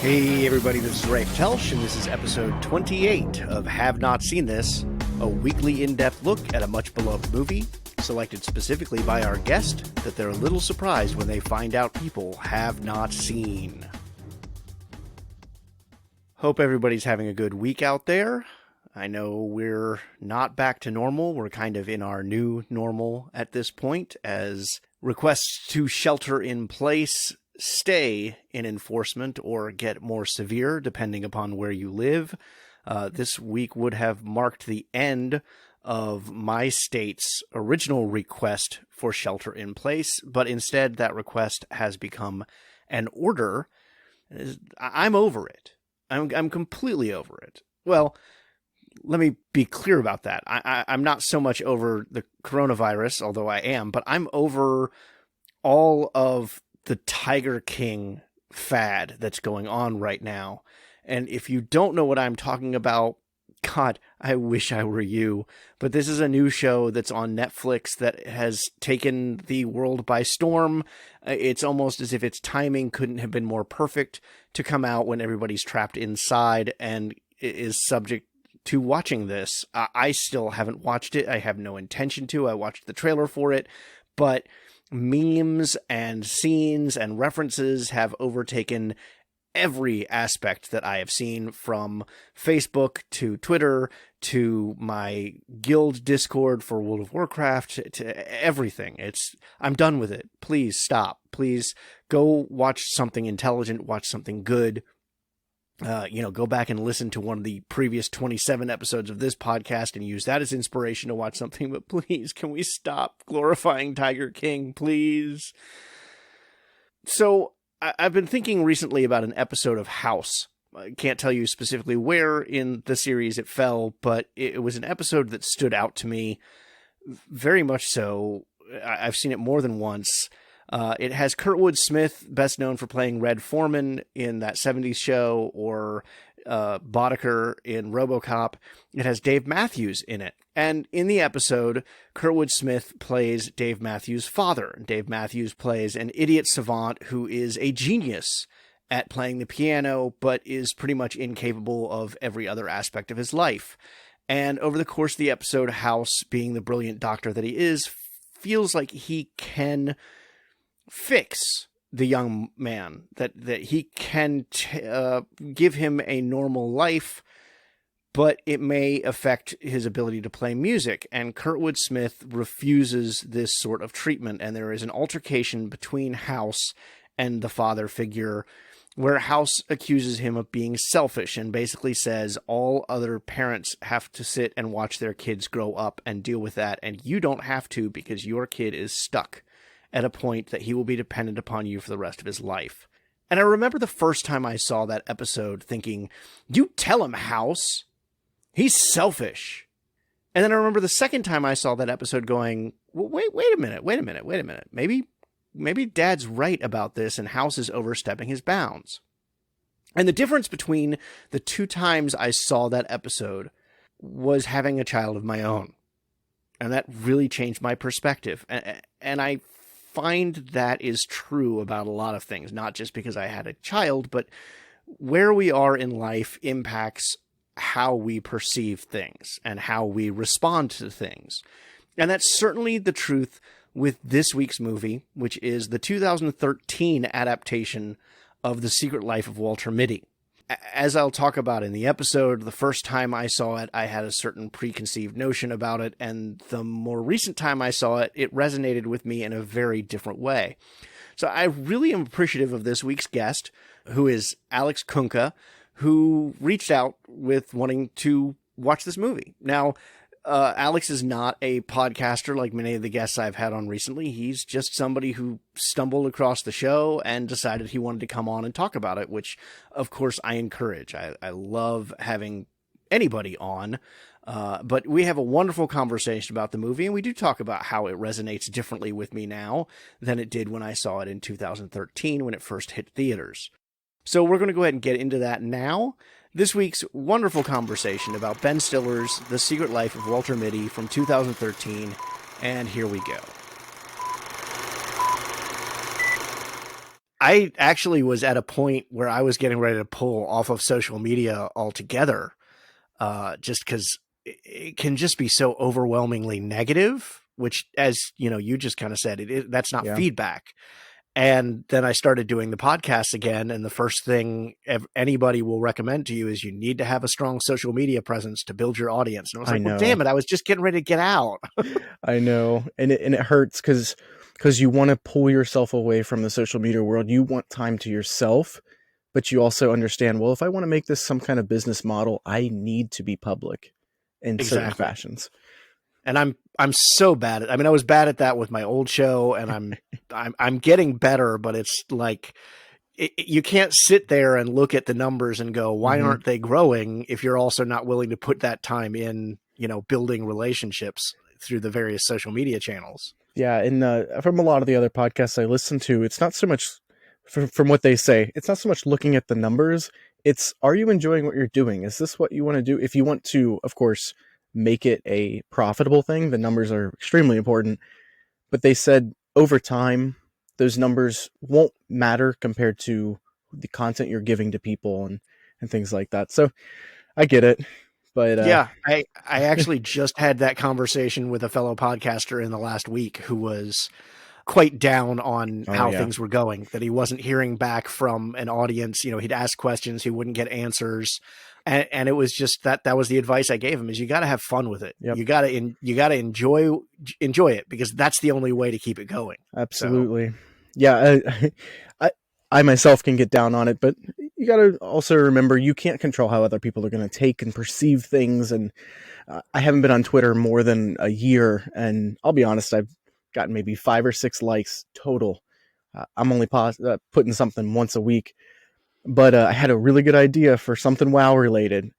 Hey everybody, this is Rafe Telsch, and this is episode 28 of Have Not Seen This, a weekly in-depth look at a much-beloved movie, selected specifically by our guest that they're a little surprised when they find out people have not seen. Hope everybody's having a good week out there. I know we're not back to normal. We're kind of in our new normal at this point, as requests to shelter in place stay in enforcement or get more severe depending upon where you live. This week would have marked the end of my state's original request for shelter in place, but instead that request has become an order. I'm over it. I'm completely over it. Well, let me be clear about that. I'm not so much over the coronavirus, although I am, but I'm over all of the Tiger King fad that's going on right now. And if you don't know what I'm talking about, God, I wish I were you. But this is a new show that's on Netflix that has taken the world by storm. It's almost as if its timing couldn't have been more perfect to come out when everybody's trapped inside and is subject to watching this. I still haven't watched it. I have no intention to. I watched the trailer for it, but memes and scenes and references have overtaken every aspect that I have seen, from Facebook to Twitter to my guild Discord for World of Warcraft to everything. I'm done with it. Please stop. Please go watch something intelligent, watch something good. Go back and listen to one of the previous 27 episodes of this podcast and use that as inspiration to watch something. But please, can we stop glorifying Tiger King, please? So I've been thinking recently about an episode of House. I can't tell you specifically where in the series it fell, but it was an episode that stood out to me very much so. I've seen it more than once. It has Kurtwood Smith, best known for playing Red Foreman in that 70s show, or Boddicker in RoboCop. It has Dave Matthews in it. And in the episode, Kurtwood Smith plays Dave Matthews' father. Dave Matthews plays an idiot savant who is a genius at playing the piano, but is pretty much incapable of every other aspect of his life. And over the course of the episode, House, being the brilliant doctor that he is, feels like he can fix the young man, that he can give him a normal life, but it may affect his ability to play music. And Kurtwood Smith refuses this sort of treatment, and there is an altercation between House and the father figure, where House accuses him of being selfish and basically says all other parents have to sit and watch their kids grow up and deal with that, and you don't have to, because your kid is stuck at a point that he will be dependent upon you for the rest of his life. And I remember the first time I saw that episode thinking, you tell him, House. He's selfish. And then I remember the second time I saw that episode going, well, wait a minute. Maybe Dad's right about this and House is overstepping his bounds. And the difference between the two times I saw that episode was having a child of my own. And that really changed my perspective. And I find that is true about a lot of things, not just because I had a child, but where we are in life impacts how we perceive things and how we respond to things. And that's certainly the truth with this week's movie, which is the 2013 adaptation of The Secret Life of Walter Mitty. As I'll talk about in the episode, the first time I saw it, I had a certain preconceived notion about it, and the more recent time I saw it, it resonated with me in a very different way. So I really am appreciative of this week's guest, who is Alex Kunka, who reached out with wanting to watch this movie. Now, Alex is not a podcaster like many of the guests I've had on recently. He's just somebody who stumbled across the show and decided he wanted to come on and talk about it, which, of course, I encourage. I love having anybody on, but we have a wonderful conversation about the movie, and we do talk about how it resonates differently with me now than it did when I saw it in 2013 when it first hit theaters. So we're going to go ahead and get into that now. This week's wonderful conversation about Ben Stiller's The Secret Life of Walter Mitty from 2013, and here we go. I actually was at a point where I was getting ready to pull off of social media altogether, just because it can just be so overwhelmingly negative, which, as you know, you just kind of said, that's not feedback. And then I started doing the podcast again. And the first thing anybody will recommend to you is you need to have a strong social media presence to build your audience. And I was like, well, damn it, I was just getting ready to get out. I know. And it hurts because you want to pull yourself away from the social media world. You want time to yourself, but you also understand, well, if I want to make this some kind of business model, I need to be public in certain fashions. And I'm so bad at, I mean, I was bad at that with my old show, and I'm getting better, but it's like, you can't sit there and look at the numbers and go, why aren't they growing, if you're also not willing to put that time in, you know, building relationships through the various social media channels. Yeah. And from a lot of the other podcasts I listen to, it's not so much from what they say, it's not so much looking at the numbers. It's, are you enjoying what you're doing? Is this what you want to do? If you want to, of course, make it a profitable thing, the numbers are extremely important. But they said over time, those numbers won't matter compared to the content you're giving to people and things like that. So I get it. But yeah, I actually just had that conversation with a fellow podcaster in the last week who was quite down on how things were going, that he wasn't hearing back from an audience. You know, he'd ask questions, he wouldn't get answers. And it was just that was the advice I gave him, is you got to have fun with it. Yep. You got to enjoy it, because that's the only way to keep it going. Absolutely. So. Yeah. I myself can get down on it, but you got to also remember, you can't control how other people are going to take and perceive things. And I haven't been on Twitter more than a year, and I'll be honest, I've gotten maybe 5 or 6 likes total. I'm only putting something once a week. But I had a really good idea for something WoW related,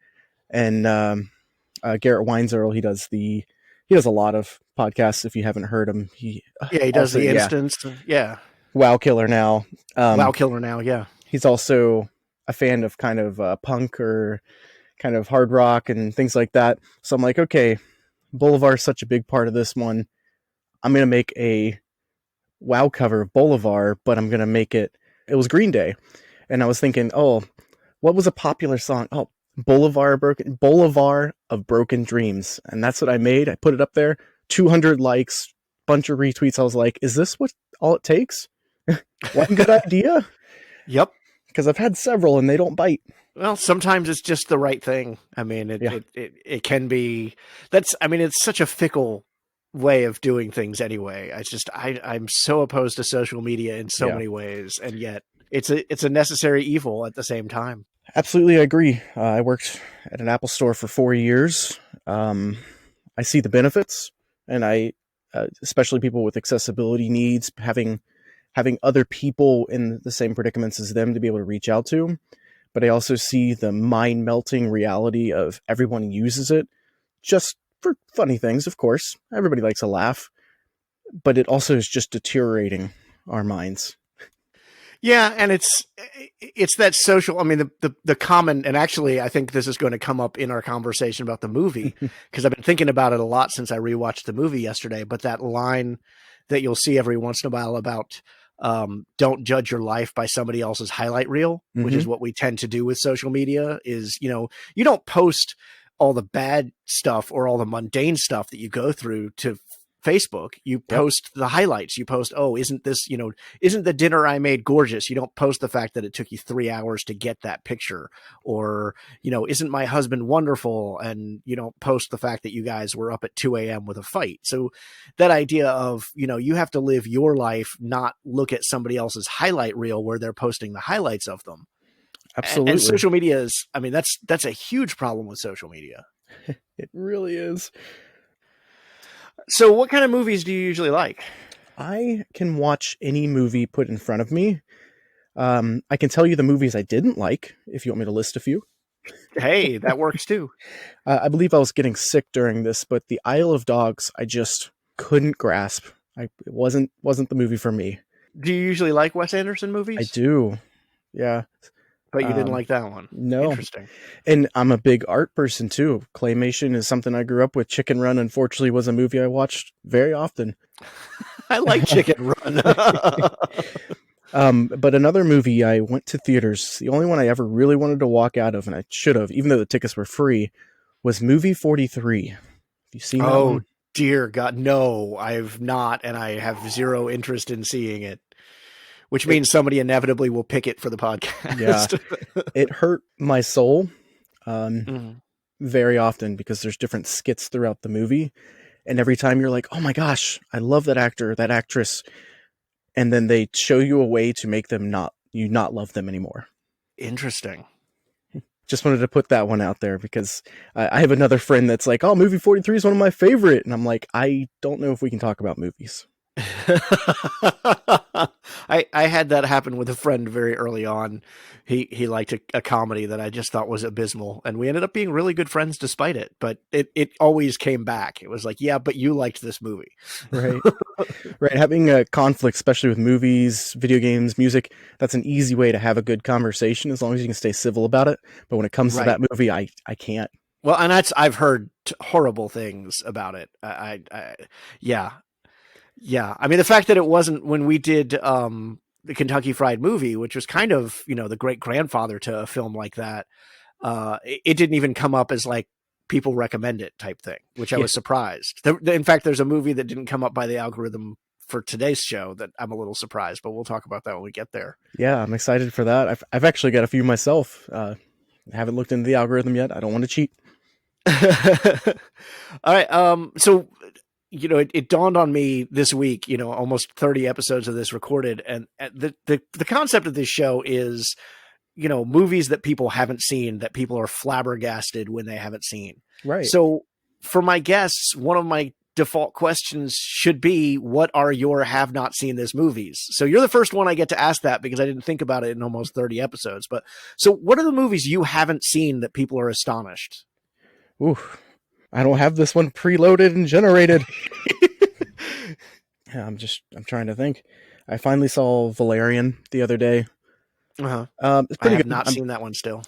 and Garrett Weinzierl, he does a lot of podcasts. If you haven't heard him, he does the Instance, WoW Killer Now, WoW Killer Now, yeah. He's also a fan of kind of punk or kind of hard rock and things like that. So I'm like, okay, Bolivar is such a big part of this one. I'm gonna make a WoW cover of Bolivar, but I'm gonna make it was Green Day. And I was thinking, oh, what was a popular song? Oh, Boulevard of Broken Dreams. And that's what I made. I put it up there, 200 likes, bunch of retweets. I was like, is this all it takes? One good idea? Yep. Because I've had several and they don't bite. Well, sometimes it's just the right thing. I mean, it can be, it's such a fickle way of doing things anyway. It's just, I'm so opposed to social media in so many ways. And yet, it's a necessary evil at the same time. Absolutely, I agree. I worked at an Apple store for 4 years. I see the benefits, and I, especially people with accessibility needs, having other people in the same predicaments as them to be able to reach out to. But I also see the mind-melting reality of everyone uses it just for funny things, of course. Everybody likes a laugh. But it also is just deteriorating our minds. Yeah, and it's that social, I mean, the common, and actually I think this is going to come up in our conversation about the movie, because I've been thinking about it a lot since I rewatched the movie yesterday, but that line that you'll see every once in a while about don't judge your life by somebody else's highlight reel, which is what we tend to do with social media, is, you know, you don't post all the bad stuff or all the mundane stuff that you go through to Facebook. You post the highlights. You post, oh, isn't the dinner I made gorgeous? You don't post the fact that it took you 3 hours to get that picture, or, you know, isn't my husband wonderful? And you don't post the fact that you guys were up at 2 a.m. with a fight. So that idea of, you know, you have to live your life, not look at somebody else's highlight reel where they're posting the highlights of them. Absolutely. And social media is, I mean, that's a huge problem with social media. It really is. So what kind of movies do you usually like? I can watch any movie put in front of me. I can tell you the movies I didn't like, if you want me to list a few. Hey, that works too. I believe I was getting sick during this, but The Isle of Dogs, I just couldn't grasp. It wasn't the movie for me. Do you usually like Wes Anderson movies? I do. Yeah. But you didn't like that one? No. Interesting. And I'm a big art person too. Claymation is something I grew up with. Chicken Run, unfortunately, was a movie I watched very often. I like Chicken Run. But another movie I went to theaters, the only one I ever really wanted to walk out of, and I should have, even though the tickets were free, was movie 43. Have you seen that Oh one? dear God, no, I've not, and I have zero interest in seeing it. Which It, means somebody inevitably will pick it for the yeah, podcast. it hurt my soul um, Mhm. very often because there's different skits throughout the movie. And every time you're like, oh my gosh, I love that actor, that actress. And then they show you a way to make them not love them anymore. Interesting. Just wanted to put that one out there because I have another friend that's like, oh, movie 43 is one of my favorite. And I'm like, I don't know if we can talk about movies. I had that happen with a friend very early on. He liked a comedy that I just thought was abysmal, and we ended up being really good friends despite it. But it always came back. It was like, yeah, but you liked this movie, Right. Right. Having a conflict, especially with movies, video games, music, that's an easy way to have a good conversation as long as you can stay civil about it. But when it comes to right? that movie, I can't. Well, and I've heard horrible things about it. Yeah, yeah. I mean, the fact that it wasn't when we did the Kentucky Fried Movie, which was kind of the great grandfather to a film like that. It didn't even come up as like people recommend it type thing, which I Yeah. was surprised. In fact, there's a movie that didn't come up by the algorithm for today's show that I'm a little surprised, but we'll talk about that when we get there. Yeah, I'm excited for that. I've actually got a few myself. I haven't looked into the algorithm yet. I don't want to cheat. All right. So, it dawned on me this week, almost 30 episodes of this recorded. And the concept of this show is, movies that people haven't seen that people are flabbergasted when they haven't seen. Right. So for my guests, one of my default questions should be, what are your have not seen this movies? So you're the first one I get to ask that because I didn't think about it in almost 30 episodes. But so what are the movies you haven't seen that people are astonished? Ooh, I don't have this one preloaded and generated. Yeah, I'm trying to think. I finally saw Valerian the other day. Uh-huh. It's I pretty have good. not seen that one still.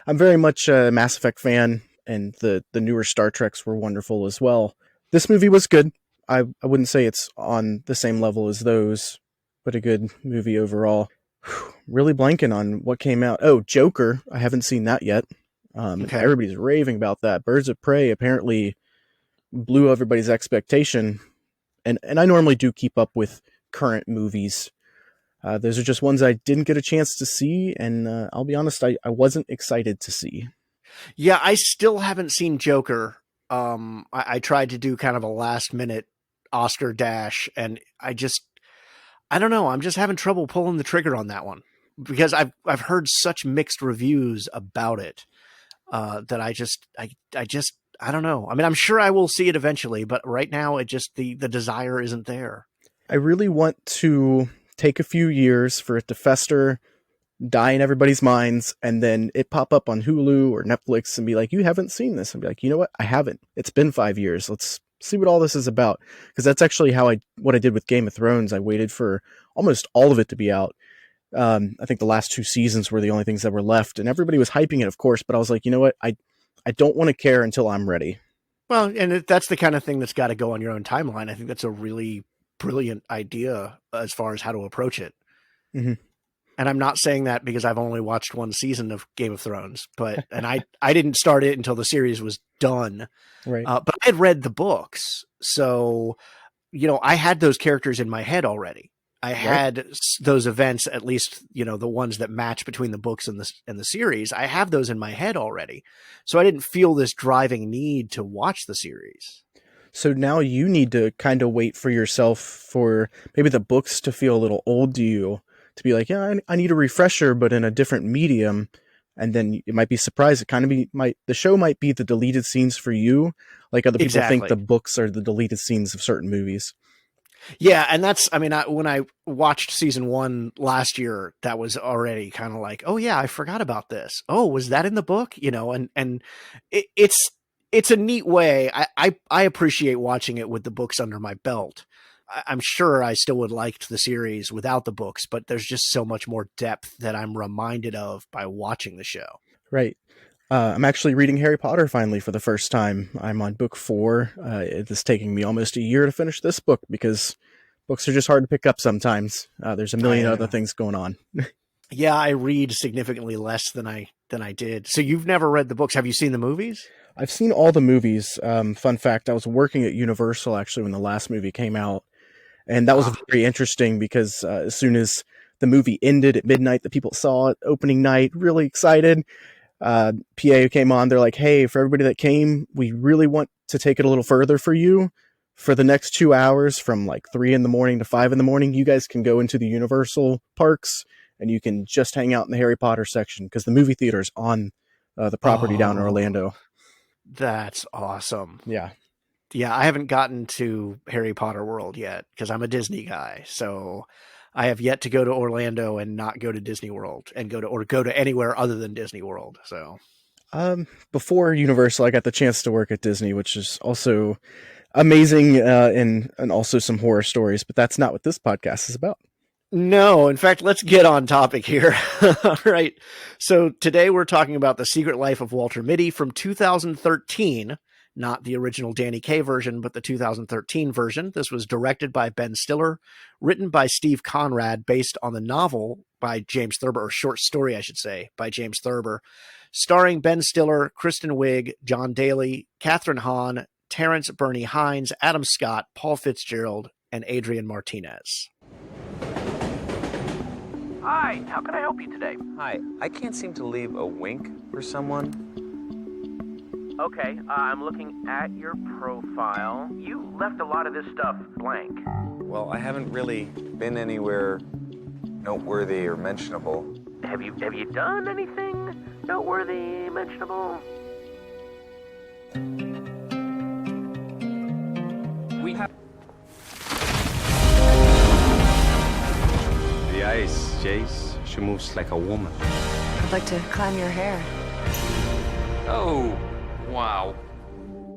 I'm very much a Mass Effect fan, and the newer Star Treks were wonderful as well. This movie was good. I wouldn't say it's on the same level as those, but a good movie overall. Really blanking on what came out. Oh, Joker. I haven't seen that yet. Okay. Everybody's raving about that. Birds of Prey apparently blew everybody's expectation, and I normally do keep up with current movies. Those are just ones I didn't get a chance to see, and I'll be honest, I wasn't excited to see. Yeah, I still haven't seen Joker. I tried to do kind of a last minute Oscar dash, and I don't know. I'm just having trouble pulling the trigger on that one because I've heard such mixed reviews about it that I don't know. I mean, I'm sure I will see it eventually, but right now the desire isn't there. I really want to take a few years for it to fester, die in everybody's minds, and then it pop up on Hulu or Netflix and be like, you haven't seen this. And be like, you know what? I haven't. It's been 5 years. Let's see what all this is about. Because that's actually what I did with Game of Thrones. I waited for almost all of it to be out. I think the last 2 seasons were the only things that were left, and everybody was hyping it, of course. But I was like, you know what? I don't want to care until I'm ready. Well, and that's the kind of thing that's got to go on your own timeline. I think that's a really brilliant idea as far as how to approach it. Mm-hmm. And I'm not saying that because I've only watched one season of Game of Thrones, and I didn't start it until the series was done. Right. But I had read the books, so I had those characters in my head already. I had those events, at least the ones that match between the books and the series. I have those in my head already, so I didn't feel this driving need to watch the series. So now you need to kind of wait for yourself for maybe the books to feel a little old to you, to be like, yeah, I need a refresher, but in a different medium. And then you might be surprised. It kind of the show might be the deleted scenes for you, like other people think Exactly. the books are the deleted scenes of certain movies. Yeah, and when I watched season 1 last year, that was already kind of like, oh yeah, I forgot about this. Oh, was that in the book? And it's a neat way. I appreciate watching it with the books under my belt. I'm sure I still would liked the series without the books, but there's just so much more depth that I'm reminded of by watching the show. Right. I'm actually reading Harry Potter finally for the first time. I'm on book 4. It's taking me almost a year to finish this book because Books are just hard to pick up sometimes. There's a million other things going on. Yeah, I read significantly less than I did. So you've never read the books. Have you seen the movies? I've seen all the movies. Fun fact, I was working at Universal actually when the last movie came out. And that was very interesting because as soon as the movie ended at midnight, the people saw it opening night, really excited. PA came on. They're like, hey, for everybody that came, we really want to take it a little further for you. For the next 2 hours from like 3 a.m. to 5 a.m, you guys can go into the Universal parks and you can just hang out in the Harry Potter section because the movie theater is on the property down in Orlando. That's awesome. Yeah. Yeah, I haven't gotten to Harry Potter World yet because I'm a Disney guy. So I have yet to go to Orlando and not go to Disney World and go to anywhere other than Disney World. So before Universal, I got the chance to work at Disney, which is also amazing and also some horror stories, but that's not what this podcast is about. No, in fact, let's get on topic here. All right. So today we're talking about The Secret Life of Walter Mitty from 2013, not the original Danny Kaye version, but the 2013 version. This was directed by Ben Stiller, written by Steve Conrad, based on the novel by James Thurber, or short story, I should say, by James Thurber, starring Ben Stiller, Kristen Wiig, John Daly, Kathryn Hahn, Terrence Bernie Hines, Adam Scott, Paul Fitzgerald, and Adrian Martinez. Hi, how can I help you today? Hi, I can't seem to leave a wink for someone. Okay, I'm looking at your profile. You left a lot of this stuff blank. Well, I haven't really been anywhere noteworthy or mentionable. Have you done anything noteworthy, mentionable? We have the ice, Jace. She moves like a woman. I'd like to climb your hair. Oh, wow.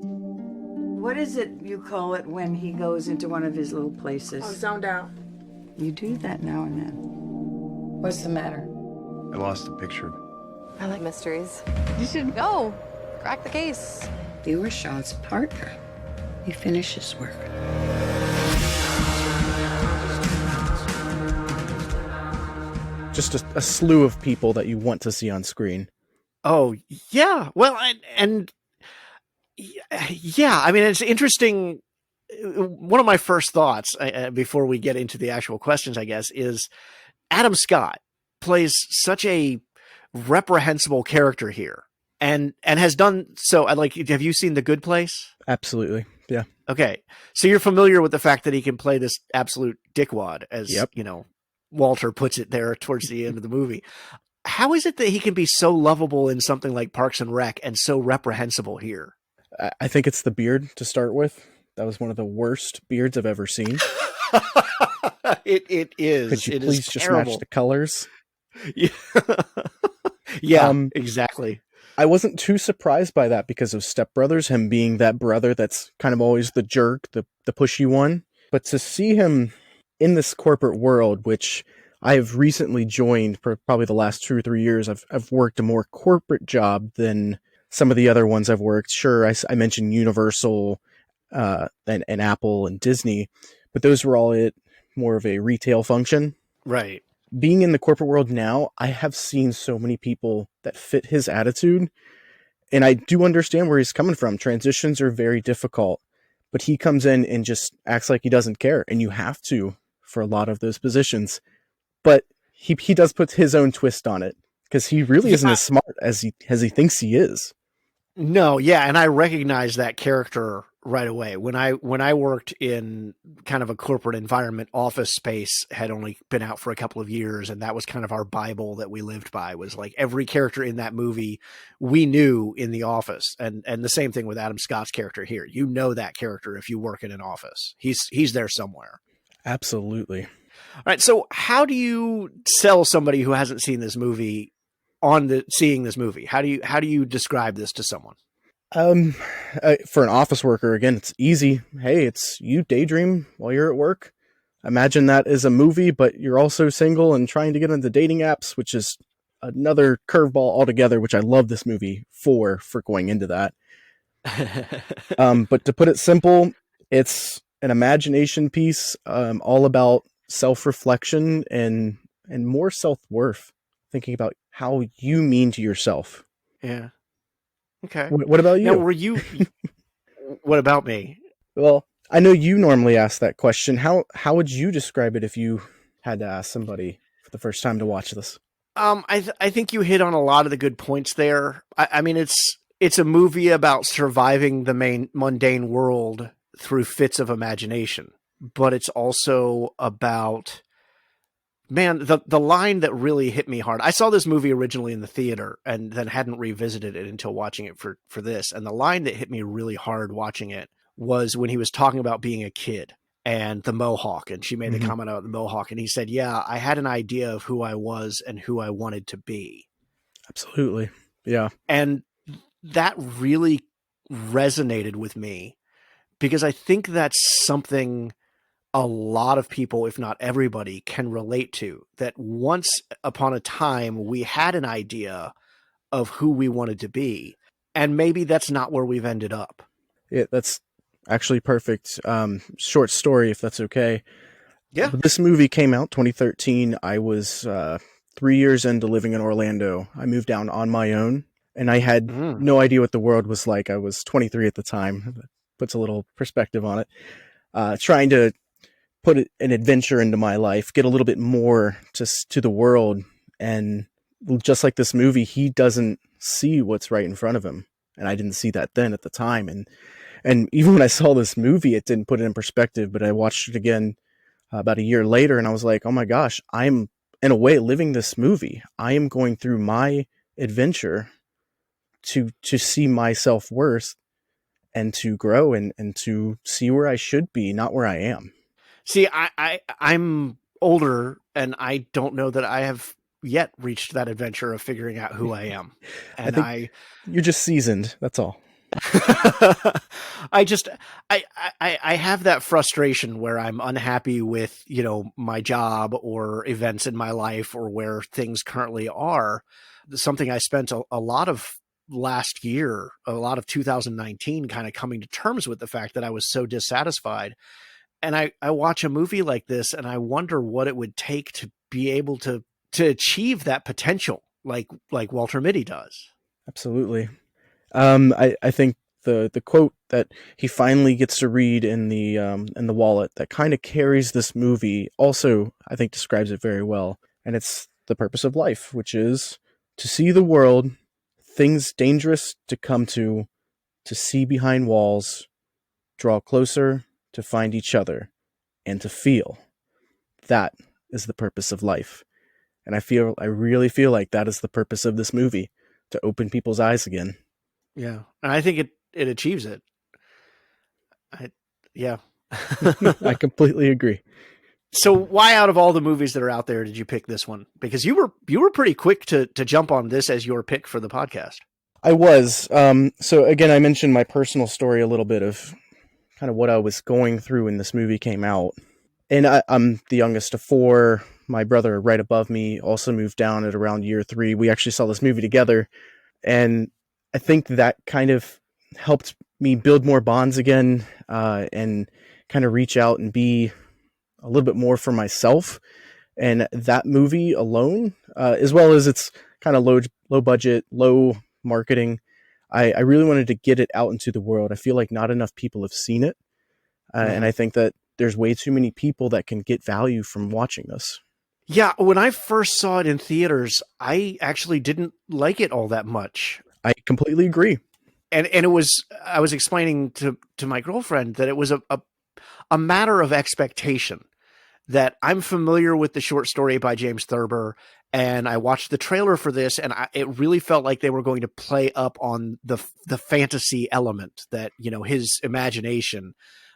What is it you call it when he goes into one of his little places? Oh, zoned out. You do that now and then. What's the matter? I lost a picture. I like mysteries. You should go. Crack the case. You were Sean's partner. He finishes work. Just a slew of people that you want to see on screen. Oh, yeah. Well, and yeah, I mean, it's interesting. One of my first thoughts before we get into the actual questions, I guess, is Adam Scott plays such a reprehensible character here and has done so. Have you seen The Good Place? Absolutely. Yeah. Okay. So you're familiar with the fact that he can play this absolute dickwad, as Walter puts it there towards the end of the movie. How is it that he can be so lovable in something like Parks and Rec and so reprehensible here? I think it's the beard to start with. That was one of the worst beards I've ever seen. It is. Could you it please is just terrible. match the colors? Yeah, exactly. I wasn't too surprised by that because of Step Brothers, him being that brother that's kind of always the jerk, the pushy one. But to see him in this corporate world, which I have recently joined for probably the last 2 or 3 years, I've worked a more corporate job than some of the other ones I've worked. Sure, I mentioned Universal and Apple and Disney, but those were all more of a retail function. Right. Being in the corporate world now, I have seen so many people that fit his attitude, and I do understand where he's coming from. Transitions are very difficult, but he comes in and just acts like he doesn't care, and you have to for a lot of those positions. But he does put his own twist on it because he really isn't as smart as he thinks he is. No, yeah, and I recognize that character right away. When I worked in kind of a corporate environment, Office Space had only been out for a couple of years, and that was kind of our Bible that we lived by, was like every character in that movie we knew in the office. And the same thing with Adam Scott's character here. You know that character if you work in an office. He's there somewhere. Absolutely. All right, so how do you sell somebody who hasn't seen this movie seeing this movie? How do you describe this to someone? For an office worker, again, it's easy. Hey, it's you daydream while you're at work. Imagine that is a movie, but you're also single and trying to get into dating apps, which is another curveball altogether, which I love this movie for going into that. But to put it simple, it's an imagination piece, all about self-reflection and more self-worth, thinking about how you mean to yourself. Yeah. Okay. What about Now, you? what about me? Well, I know you normally ask that question. How would you describe it if you had to ask somebody for the first time to watch this? I think you hit on a lot of the good points there. I mean, it's a movie about surviving the mundane world through fits of imagination, but it's also about, man, the line that really hit me hard. I saw this movie originally in the theater and then hadn't revisited it until watching it for this. And the line that hit me really hard watching it was when he was talking about being a kid and the mohawk, and she made the comment about the mohawk, and he said, "Yeah, I had an idea of who I was and who I wanted to be." Absolutely. Yeah. And that really resonated with me because I think that's something a lot of people, if not everybody, can relate to. That once upon a time, we had an idea of who we wanted to be, and maybe that's not where we've ended up. Yeah, that's actually perfect. Short story, if that's okay. Yeah. This movie came out 2013. I was 3 years into living in Orlando. I moved down on my own, and I had no idea what the world was like. I was 23 at the time. That puts a little perspective on it. Trying to put an adventure into my life, get a little bit more to the world. And just like this movie, he doesn't see what's right in front of him. And I didn't see that then at the time. And even when I saw this movie, it didn't put it in perspective, but I watched it again about a year later, and I was like, oh my gosh, I'm in a way living this movie. I am going through my adventure to see my self-worth and to grow and to see where I should be, not where I am. See, I'm older, and I don't know that I have yet reached that adventure of figuring out who I am. And you're just seasoned. That's all. I have that frustration where I'm unhappy with, my job or events in my life or where things currently are. Something I spent a lot of last year, a lot of 2019 kind of coming to terms with the fact that I was so dissatisfied. And I watch a movie like this and I wonder what it would take to be able to achieve that potential like Walter Mitty does. Absolutely. I think the quote that he finally gets to read in the wallet that kind of carries this movie also, I think, describes it very well. And it's the purpose of life, which is to see the world, things dangerous to come to see behind walls, draw closer to find each other, and to feel. That is the purpose of life. And I really feel like that is the purpose of this movie, to open people's eyes again. Yeah. And I think it achieves it. Yeah. I completely agree. So why, out of all the movies that are out there, did you pick this one? Because you were pretty quick to jump on this as your pick for the podcast. I was. So again, I mentioned my personal story a little bit of kind of what I was going through when this movie came out. And I'm the youngest of four. My brother right above me also moved down at around year 3. We actually saw this movie together. And I think that kind of helped me build more bonds again, and kind of reach out and be a little bit more for myself. And that movie alone, as well as its kind of low budget, low marketing, I really wanted to get it out into the world. I feel like not enough people have seen it. And I think that there's way too many people that can get value from watching this. Yeah, when I first saw it in theaters, I actually didn't like it all that much. I completely agree. And I was explaining to my girlfriend that it was a matter of expectation, that I'm familiar with the short story by James Thurber, and I watched the trailer for this, and it really felt like they were going to play up on the fantasy element, that, his imagination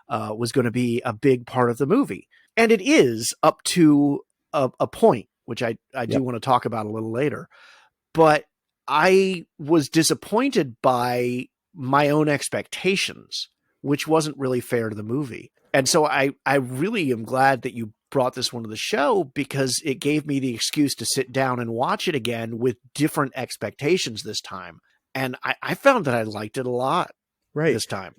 was going to be a big part of the movie. And it is up to a point, which I do want to talk about a little later. But I was disappointed by my own expectations, which wasn't really fair to the movie. And so I really am glad that you brought this one to the show, because it gave me the excuse to sit down and watch it again with different expectations this time. And I found that I liked it a lot. Right. this time.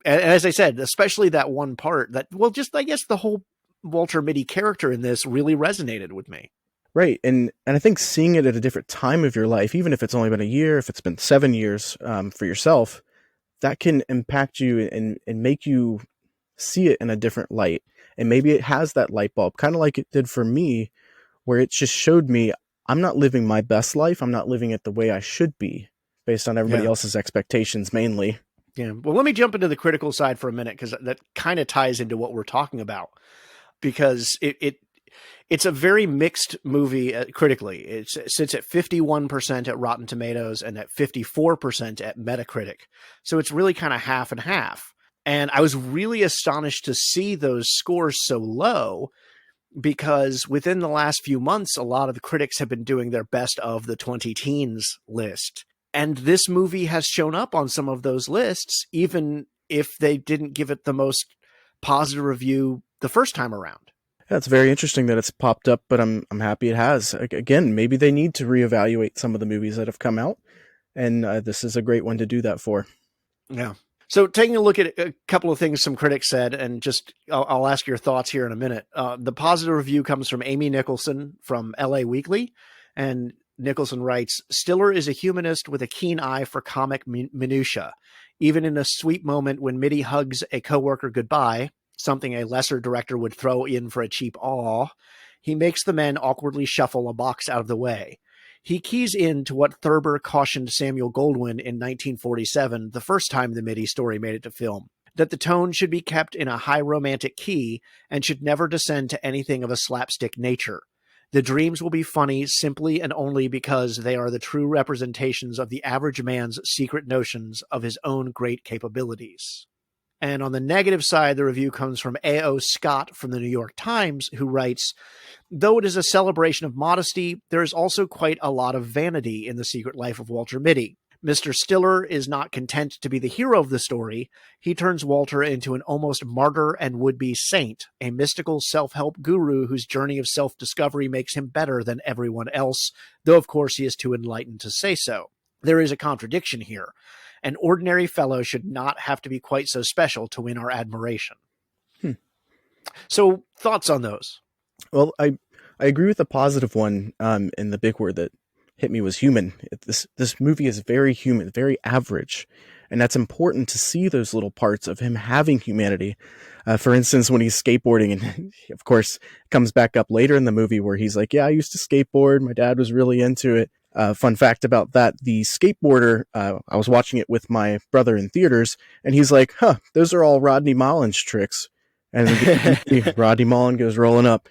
As I said, especially that one part that, well, just I guess the whole Walter Mitty character in this really resonated with me. Right. And I think seeing it at a different time of your life, even if it's only been a year, if it's been 7 years for yourself, that can impact you and make you see it in a different light. And maybe it has that light bulb, kind of like it did for me, where it just showed me I'm not living my best life. I'm not living it the way I should be based on everybody else's expectations mainly. Yeah. Well, let me jump into the critical side for a minute, because that kind of ties into what we're talking about, because it's a very mixed movie critically. It sits at 51% at Rotten Tomatoes and at 54% at Metacritic. So it's really kind of half and half. And I was really astonished to see those scores so low, because within the last few months, a lot of the critics have been doing their best of the 20 teens list. And this movie has shown up on some of those lists, even if they didn't give it the most positive review the first time around. That's very interesting that it's popped up, but I'm happy it has. Again, maybe they need to reevaluate some of the movies that have come out, and this is a great one to do that for. Yeah. So taking a look at a couple of things some critics said, and just I'll ask your thoughts here in a minute. The positive review comes from Amy Nicholson from LA Weekly, and Nicholson writes, Stiller is a humanist with a keen eye for comic minutia. Even in a sweet moment when Mitty hugs a coworker goodbye, something a lesser director would throw in for a cheap awe, he makes the men awkwardly shuffle a box out of the way. He keys in to what Thurber cautioned Samuel Goldwyn in 1947, the first time the Mitty story made it to film, that the tone should be kept in a high romantic key and should never descend to anything of a slapstick nature. The dreams will be funny simply and only because they are the true representations of the average man's secret notions of his own great capabilities. And on the negative side, the review comes from A.O. Scott from the New York Times, who writes, though it is a celebration of modesty, there is also quite a lot of vanity in the secret life of Walter Mitty. Mr. Stiller is not content to be the hero of the story. He turns Walter into an almost martyr and would-be saint, a mystical self-help guru whose journey of self-discovery makes him better than everyone else, though of course he is too enlightened to say so. There is a contradiction here. An ordinary fellow should not have to be quite so special to win our admiration. So, thoughts on those? Well, I agree with the positive one, and the big word that hit me was human. This movie is very human, very average, and that's important to see those little parts of him having humanity. For instance, when he's skateboarding, and of course comes back up later in the movie where he's like, yeah, I used to skateboard. My dad was really into it. Fun fact about that, the skateboarder, I was watching it with my brother in theaters, and he's like, those are all Rodney Mullen's tricks. And Rodney Mullen goes rolling up.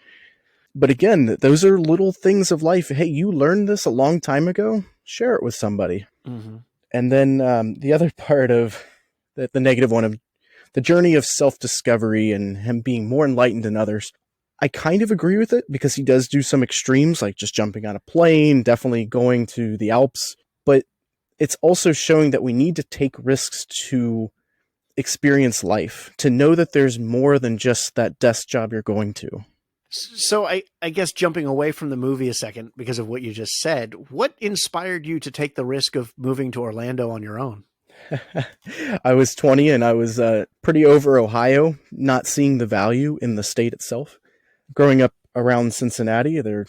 But again, those are little things of life. Hey, you learned this a long time ago? Share it with somebody. Mm-hmm. And then the other part of the negative one of the journey of self-discovery and him being more enlightened than others, I kind of agree with it because he does do some extremes, like just jumping on a plane, definitely going to the Alps. But it's also showing that we need to take risks to experience life, to know that there's more than just that desk job you're going to. So I guess jumping away from the movie a second because of what you just said, what inspired you to take the risk of moving to Orlando on your own? I was 20 and I was pretty over Ohio, not seeing the value in the state itself. Growing up around Cincinnati, there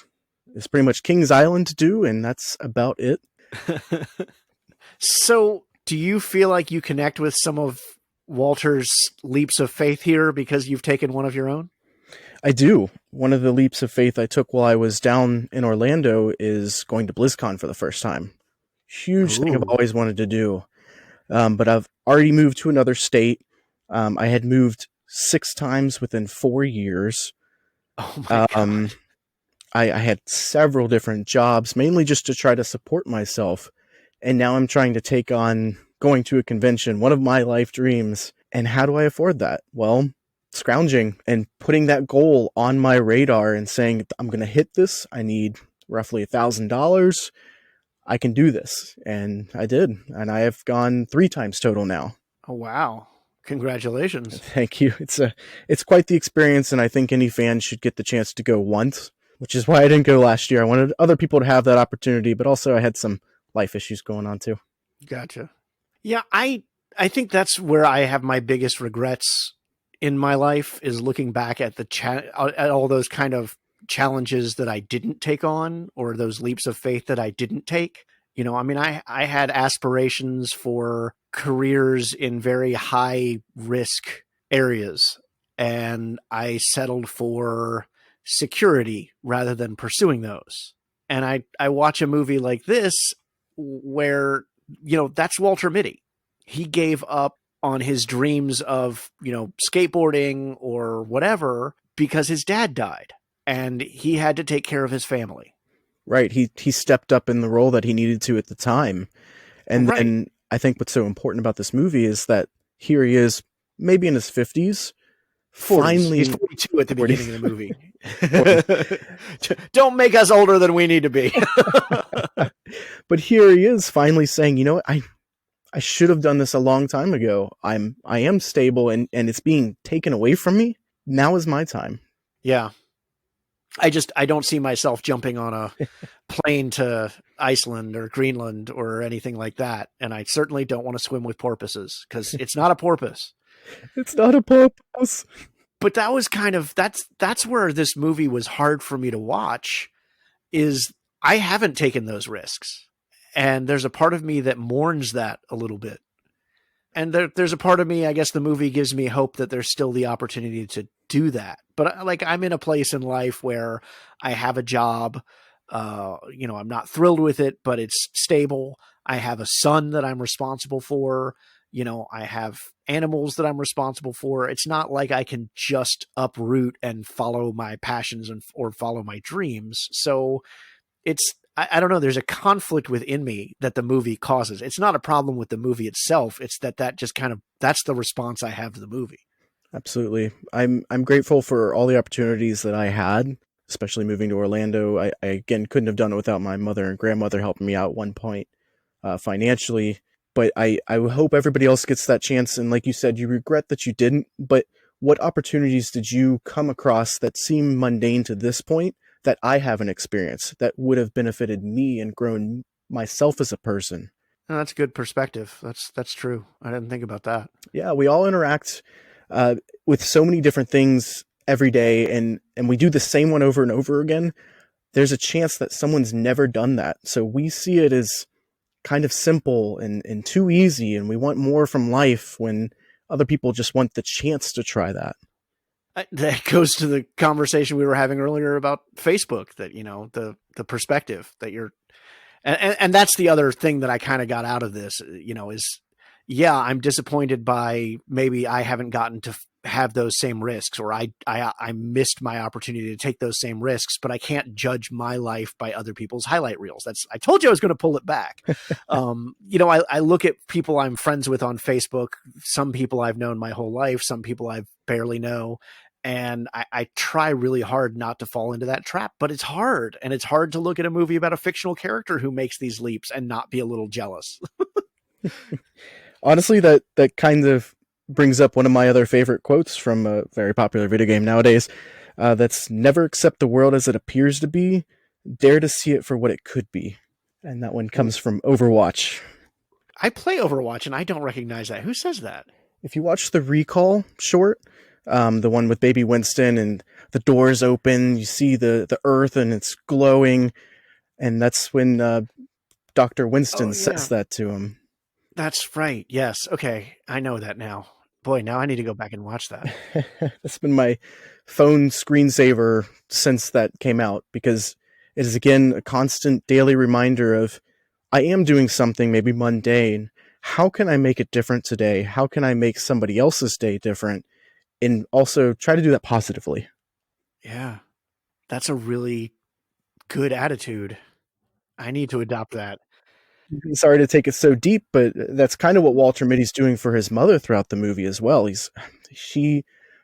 is pretty much Kings Island to do, and that's about it. So do you feel like you connect with some of Walter's leaps of faith here because you've taken one of your own? I do. One of the leaps of faith I took while I was down in Orlando is going to BlizzCon for the first time. Huge thing I've always wanted to do. But I've already moved to another state. I had moved 6 times within 4 years. Oh my God. I had several different jobs, mainly just to try to support myself. And now I'm trying to take on going to a convention, one of my life dreams. And how do I afford that? Well, scrounging and putting that goal on my radar and saying, I'm going to hit this. I need roughly $1,000. I can do this. And I did. And I have gone 3 times total now. Oh, wow. Congratulations. Thank you. It's quite the experience. And I think any fan should get the chance to go once, which is why I didn't go last year. I wanted other people to have that opportunity, but also I had some life issues going on too. Gotcha. Yeah. I I think that's where I have my biggest regrets in my life, is looking back at at all those kind of challenges that I didn't take on, or those leaps of faith that I didn't take. You know, I mean, I had aspirations for careers in very high risk areas, and I settled for security rather than pursuing those. And I watch a movie like this where, you know, that's Walter Mitty. He gave up on his dreams of, you know, skateboarding or whatever because his dad died and he had to take care of his family. Right. He stepped up in the role that he needed to at the time. And then I think what's so important about this movie is that here he is, maybe in his 50s. 40s. Finally, he's 42 at the beginning of the movie. Don't make us older than we need to be. But here he is finally saying, you know what, I should have done this a long time ago. I am stable and it's being taken away from me. Now is my time. Yeah. I don't see myself jumping on a plane to Iceland or Greenland or anything like that. And I certainly don't want to swim with porpoises, because it's not a porpoise. It's not a porpoise. But that was kind of, that's where this movie was hard for me to watch, is I haven't taken those risks. And there's a part of me that mourns that a little bit. And there's a part of me, I guess the movie gives me hope that there's still the opportunity to do that. But like, I'm in a place in life where I have a job, you know, I'm not thrilled with it, but it's stable. I have a son that I'm responsible for. You know, I have animals that I'm responsible for. It's not like I can just uproot and follow my passions or follow my dreams. So it's, I don't know, there's a conflict within me that the movie causes. It's not a problem with the movie itself. It's that just kind of, that's the response I have to the movie. Absolutely. I'm grateful for all the opportunities that I had, especially moving to Orlando. I again couldn't have done it without my mother and grandmother helping me out at one point financially. But I hope everybody else gets that chance. And like you said, you regret that you didn't. But what opportunities did you come across that seem mundane to this point that I haven't experienced that would have benefited me and grown myself as a person? Oh, that's a good perspective. That's true. I didn't think about that. Yeah, we all interact with so many different things every day, and we do the same one over and over again. There's a chance that someone's never done that. So we see it as kind of simple and too easy, and we want more from life when other people just want the chance to try that. That goes to the conversation we were having earlier about Facebook, that, you know, the perspective that you're, and that's the other thing that I kind of got out of this, you know, is, yeah, I'm disappointed by maybe I haven't gotten to have those same risks, or I missed my opportunity to take those same risks, but I can't judge my life by other people's highlight reels. I told you I was going to pull it back. You know, I look at people I'm friends with on Facebook, some people I've known my whole life, some people I barely know. And I try really hard not to fall into that trap, but it's hard. And it's hard to look at a movie about a fictional character who makes these leaps and not be a little jealous. Honestly, that kind of brings up one of my other favorite quotes from a very popular video game nowadays. That's never accept the world as it appears to be, dare to see it for what it could be. And that one comes from Overwatch. I play Overwatch and I don't recognize that. Who says that? If you watch the Recall short, the one with Baby Winston and the doors open, you see the earth and it's glowing. And that's when Dr. Winston says that to him. That's right. Yes. Okay. I know that now. Boy, now I need to go back and watch that. That's been my phone screensaver since that came out, because it is, again, a constant daily reminder of, I am doing something maybe mundane. How can I make it different today? How can I make somebody else's day different? And also try to do that positively. Yeah. That's a really good attitude. I need to adopt that. Sorry to take it so deep, but that's kind of what Walter Mitty's doing for his mother throughout the movie as well.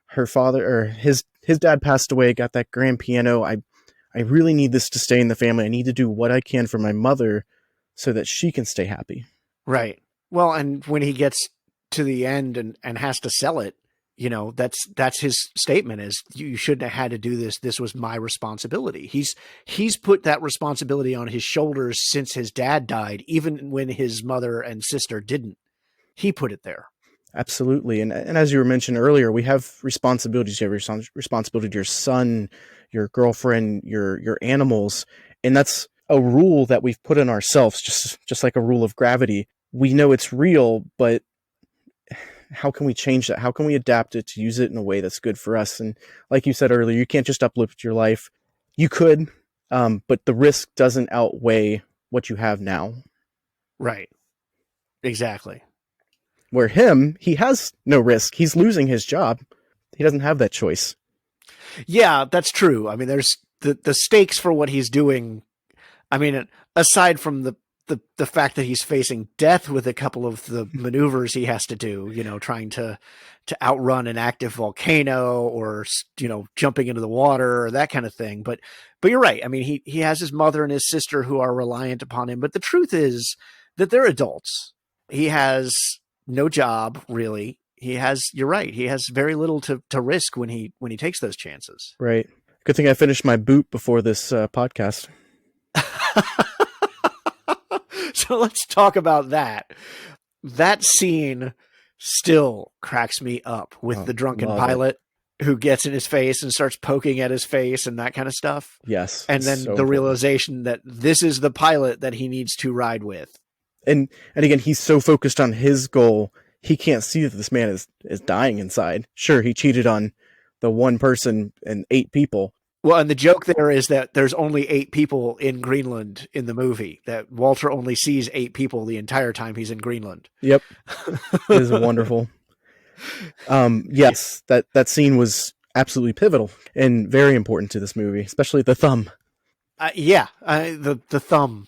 Her father, or his dad passed away, got that grand piano. I really need this to stay in the family. I need to do what I can for my mother so that she can stay happy. Right. Well, and when he gets to the end and has to sell it, you know, that's his statement, is you shouldn't have had to do this. This was my responsibility. He's put that responsibility on his shoulders since his dad died, even when his mother and sister didn't. He put it there. Absolutely. And as you were mentioned earlier, we have responsibilities. You have responsibility to your son, your girlfriend, your animals. And that's a rule that we've put in ourselves, just like a rule of gravity. We know it's real, but how can we change that? How can we adapt it to use it in a way that's good for us? And like you said earlier, you can't just uplift your life. You could, but the risk doesn't outweigh what you have now. Right. Exactly. Where he has no risk. He's losing his job. He doesn't have that choice. Yeah, that's true. I mean, there's the stakes for what he's doing. I mean, aside from the fact that he's facing death with a couple of the maneuvers he has to do, trying to outrun an active volcano or, jumping into the water or that kind of thing. But you're right. I mean, he has his mother and his sister who are reliant upon him. But the truth is that they're adults. He has no job, really. You're right. He has very little to risk when he takes those chances. Right. Good thing I finished my boot before this podcast. So let's talk about that. That scene still cracks me up with the drunken pilot who gets in his face and starts poking at his face and that kind of stuff. Yes. And then the realization that this is the pilot that he needs to ride with. And again, he's so focused on his goal, he can't see that this man is dying inside. Sure, he cheated on the one person and 8 people. Well, and the joke there is that there's only 8 people in Greenland in the movie, that Walter only sees 8 people the entire time he's in Greenland. Yep. It is wonderful. Yes, that scene was absolutely pivotal and very important to this movie, especially the thumb. The thumb.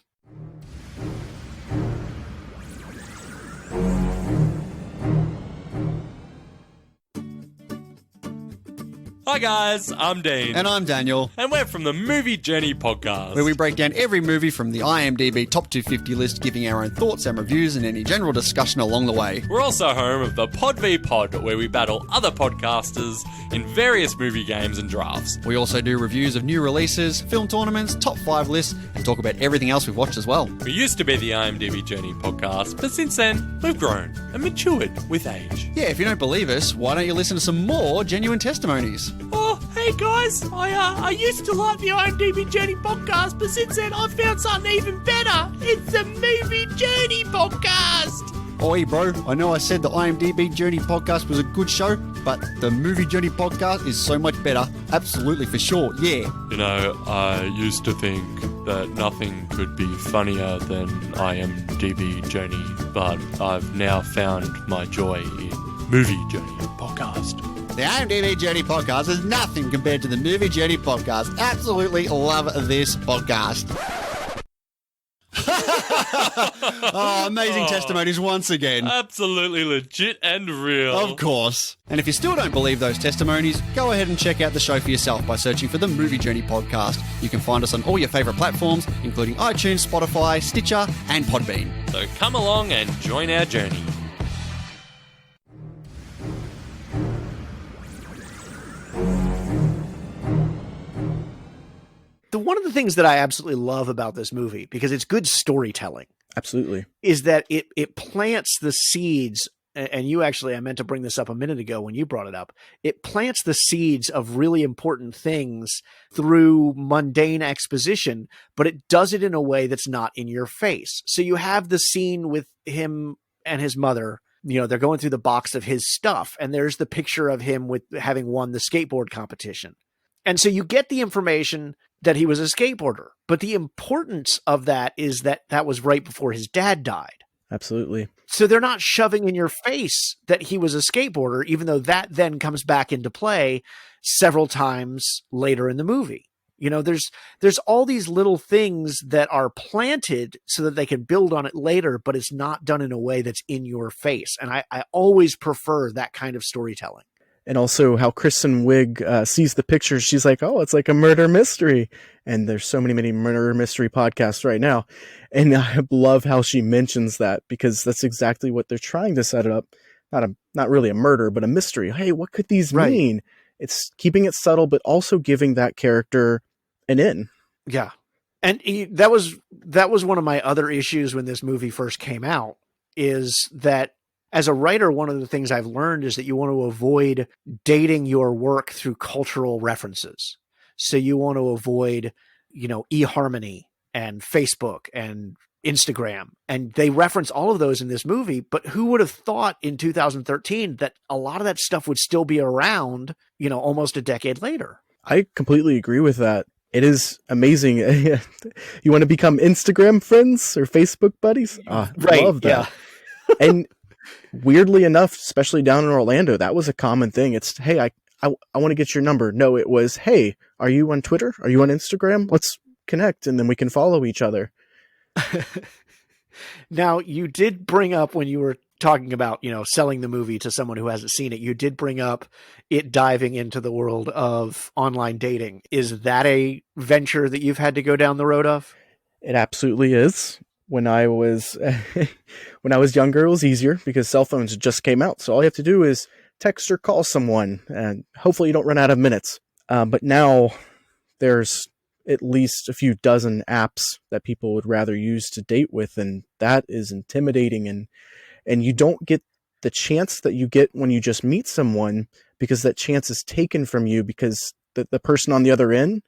Hi guys, I'm Dean. And I'm Daniel. And we're from the Movie Journey podcast, where we break down every movie from the IMDb Top 250 list, giving our own thoughts and reviews and any general discussion along the way. We're also home of the Pod v Pod, where we battle other podcasters in various movie games and drafts. We also do reviews of new releases, film tournaments, top 5 lists, and talk about everything else we've watched as well. We used to be the IMDb Journey podcast, but since then, we've grown and matured with age. Yeah, if you don't believe us, why don't you listen to some more genuine testimonies? Oh, hey guys, I used to like the IMDb Journey podcast, but since then I've found something even better. It's the Movie Journey podcast. Oi, bro, I know I said the IMDb Journey podcast was a good show, but the Movie Journey podcast is so much better. Absolutely, for sure, yeah. You know, I used to think that nothing could be funnier than IMDb Journey, but I've now found my joy in Movie Journey podcast. The IMDb Journey podcast is nothing compared to the Movie Journey podcast. Absolutely love this podcast. Amazing testimonies once again. Absolutely legit and real. Of course. And if you still don't believe those testimonies, go ahead and check out the show for yourself by searching for the Movie Journey podcast. You can find us on all your favourite platforms, including iTunes, Spotify, Stitcher, and Podbean. So come along and join our journey. One of the things that I absolutely love about this movie, because it's good storytelling, absolutely, is that it plants the seeds. And you actually, I meant to bring this up a minute ago when you brought it up. It plants the seeds of really important things through mundane exposition, but it does it in a way that's not in your face. So you have the scene with him and his mother. You know, they're going through the box of his stuff, and there's the picture of him with having won the skateboard competition. And so you get the information that he was a skateboarder, but the importance of that is that that was right before his dad died. Absolutely. So they're not shoving in your face that he was a skateboarder, even though that then comes back into play several times later in the movie. You know, there's all these little things that are planted so that they can build on it later, but it's not done in a way that's in your face. And I always prefer that kind of storytelling. And also how Kristen Wiig sees the picture. She's like, oh, it's like a murder mystery. And there's so many murder mystery podcasts right now. And I love how she mentions that, because that's exactly what they're trying to set it up. Not really a murder, but a mystery. Hey, what could these mean? It's keeping it subtle, but also giving that character an in. Yeah. And that was one of my other issues when this movie first came out, is that As a writer, one of the things I've learned is that you want to avoid dating your work through cultural references. So you want to avoid, eHarmony and Facebook and Instagram. And they reference all of those in this movie. But who would have thought in 2013 that a lot of that stuff would still be around, almost a decade later? I completely agree with that. It is amazing. You want to become Instagram friends or Facebook buddies? Right. Love that. Yeah. And weirdly enough, especially down in Orlando, that was a common thing. It's, hey, I want to get your number. No, it was, hey, are you on Twitter? Are you on Instagram? Let's connect and then we can follow each other. Now, you did bring up when you were talking about, selling the movie to someone who hasn't seen it, you did bring up it diving into the world of online dating. Is that a venture that you've had to go down the road of? It absolutely is. When I was younger, it was easier because cell phones just came out. So all you have to do is text or call someone, and hopefully you don't run out of minutes. But now there's at least a few dozen apps that people would rather use to date with, and that is intimidating. And you don't get the chance that you get when you just meet someone, because that chance is taken from you because the person on the other end,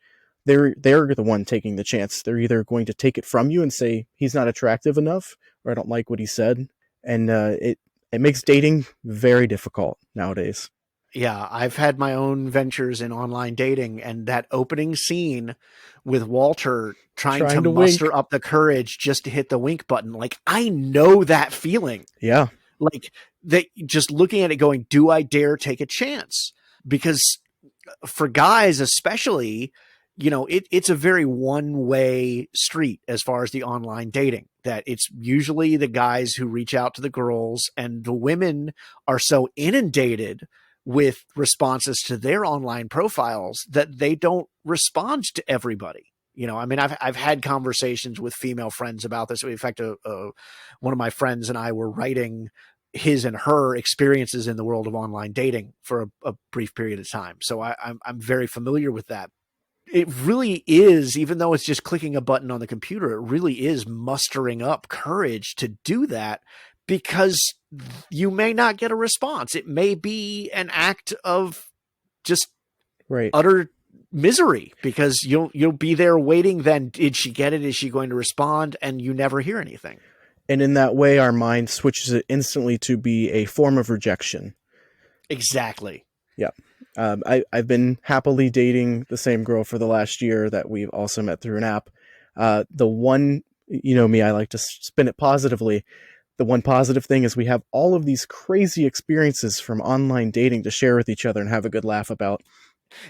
they're the one taking the chance. They're either going to take it from you and say he's not attractive enough, or I don't like what he said. And it makes dating very difficult nowadays. Yeah, I've had my own ventures in online dating, and that opening scene with Walter trying to muster wink up the courage just to hit the wink button. Like, I know that feeling. Yeah. Like, that, just looking at it going, do I dare take a chance? Because for guys especially, it's a very one-way street as far as the online dating, that it's usually the guys who reach out to the girls, and the women are so inundated with responses to their online profiles that they don't respond to everybody. I've had conversations with female friends about this. In fact, one of my friends and I were writing his and her experiences in the world of online dating for a brief period of time. So I'm very familiar with that. It really is, even though it's just clicking a button on the computer, it really is mustering up courage to do that, because you may not get a response. It may be an act of just utter misery, because you'll be there waiting. Then, did she get it? Is she going to respond? And you never hear anything. And in that way, our mind switches it instantly to be a form of rejection. Exactly. Yeah. I've been happily dating the same girl for the last year that we've also met through an app. The one, me, I like to spin it positively. The one positive thing is we have all of these crazy experiences from online dating to share with each other and have a good laugh about.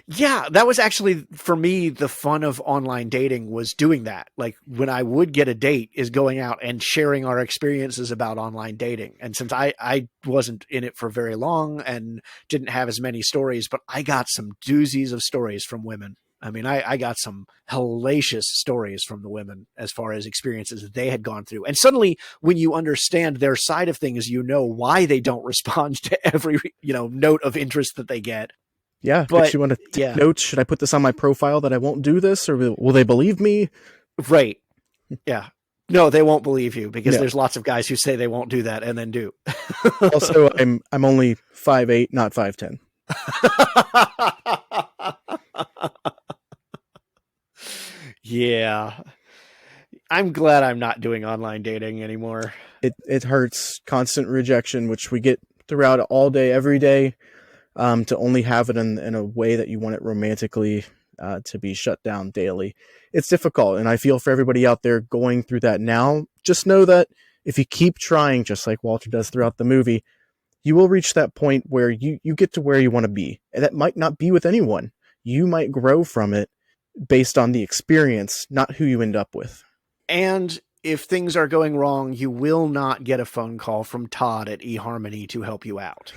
Yeah, that was actually, for me, the fun of online dating was doing that. Like, when I would get a date, is going out and sharing our experiences about online dating. And since I wasn't in it for very long and didn't have as many stories, but I got some doozies of stories from women. I got some hellacious stories from the women as far as experiences that they had gone through. And suddenly, when you understand their side of things, why they don't respond to every, note of interest that they get. Yeah, but you want to take notes? Should I put this on my profile that I won't do this, or will they believe me? Right. Yeah. No, they won't believe you, because there's lots of guys who say they won't do that and then do. Also, I'm only 5'8", not 5'10". Yeah. I'm glad I'm not doing online dating anymore. It hurts. Constant rejection, which we get throughout all day, every day. To only have it in a way that you want it romantically, to be shut down daily. It's difficult, and I feel for everybody out there going through that now. Just know that if you keep trying, just like Walter does throughout the movie, you will reach that point where you get to where you want to be. And that might not be with anyone. You might grow from it based on the experience, not who you end up with. And if things are going wrong, you will not get a phone call from Todd at eHarmony to help you out.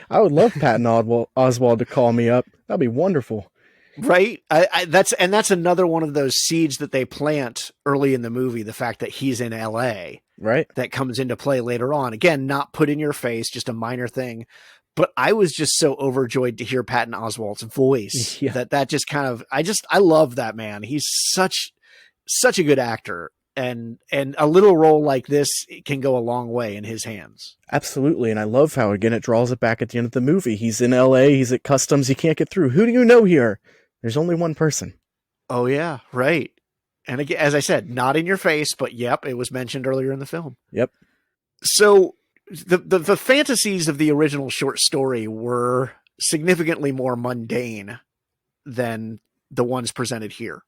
I would love Patton Oswalt to call me up. That'd be wonderful. Right. That's another one of those seeds that they plant early in the movie. The fact that he's in LA, right? That comes into play later on. Again, not put in your face, just a minor thing. But I was just so overjoyed to hear Patton Oswalt's voice that just kind of, I love that man. He's such a good actor. And a little role like this can go a long way in his hands. Absolutely, and I love how, again, it draws it back at the end of the movie. He's in LA, he's at customs, he can't get through. Who do you know here? There's only one person. Oh, yeah, right. And again, as I said, not in your face, but yep, it was mentioned earlier in the film. Yep. So the fantasies of the original short story were significantly more mundane than the ones presented here.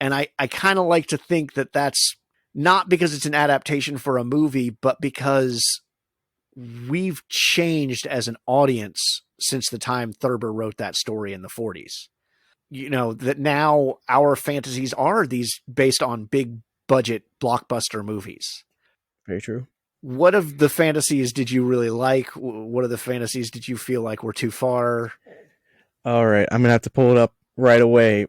And I kind of like to think that that's not because it's an adaptation for a movie, but because we've changed as an audience since the time Thurber wrote that story in the 40s. You know, that now our fantasies are these based on big budget blockbuster movies. Very true. What of the fantasies did you really like? What of the fantasies did you feel like were too far? All right, I'm going to have to pull it up right away.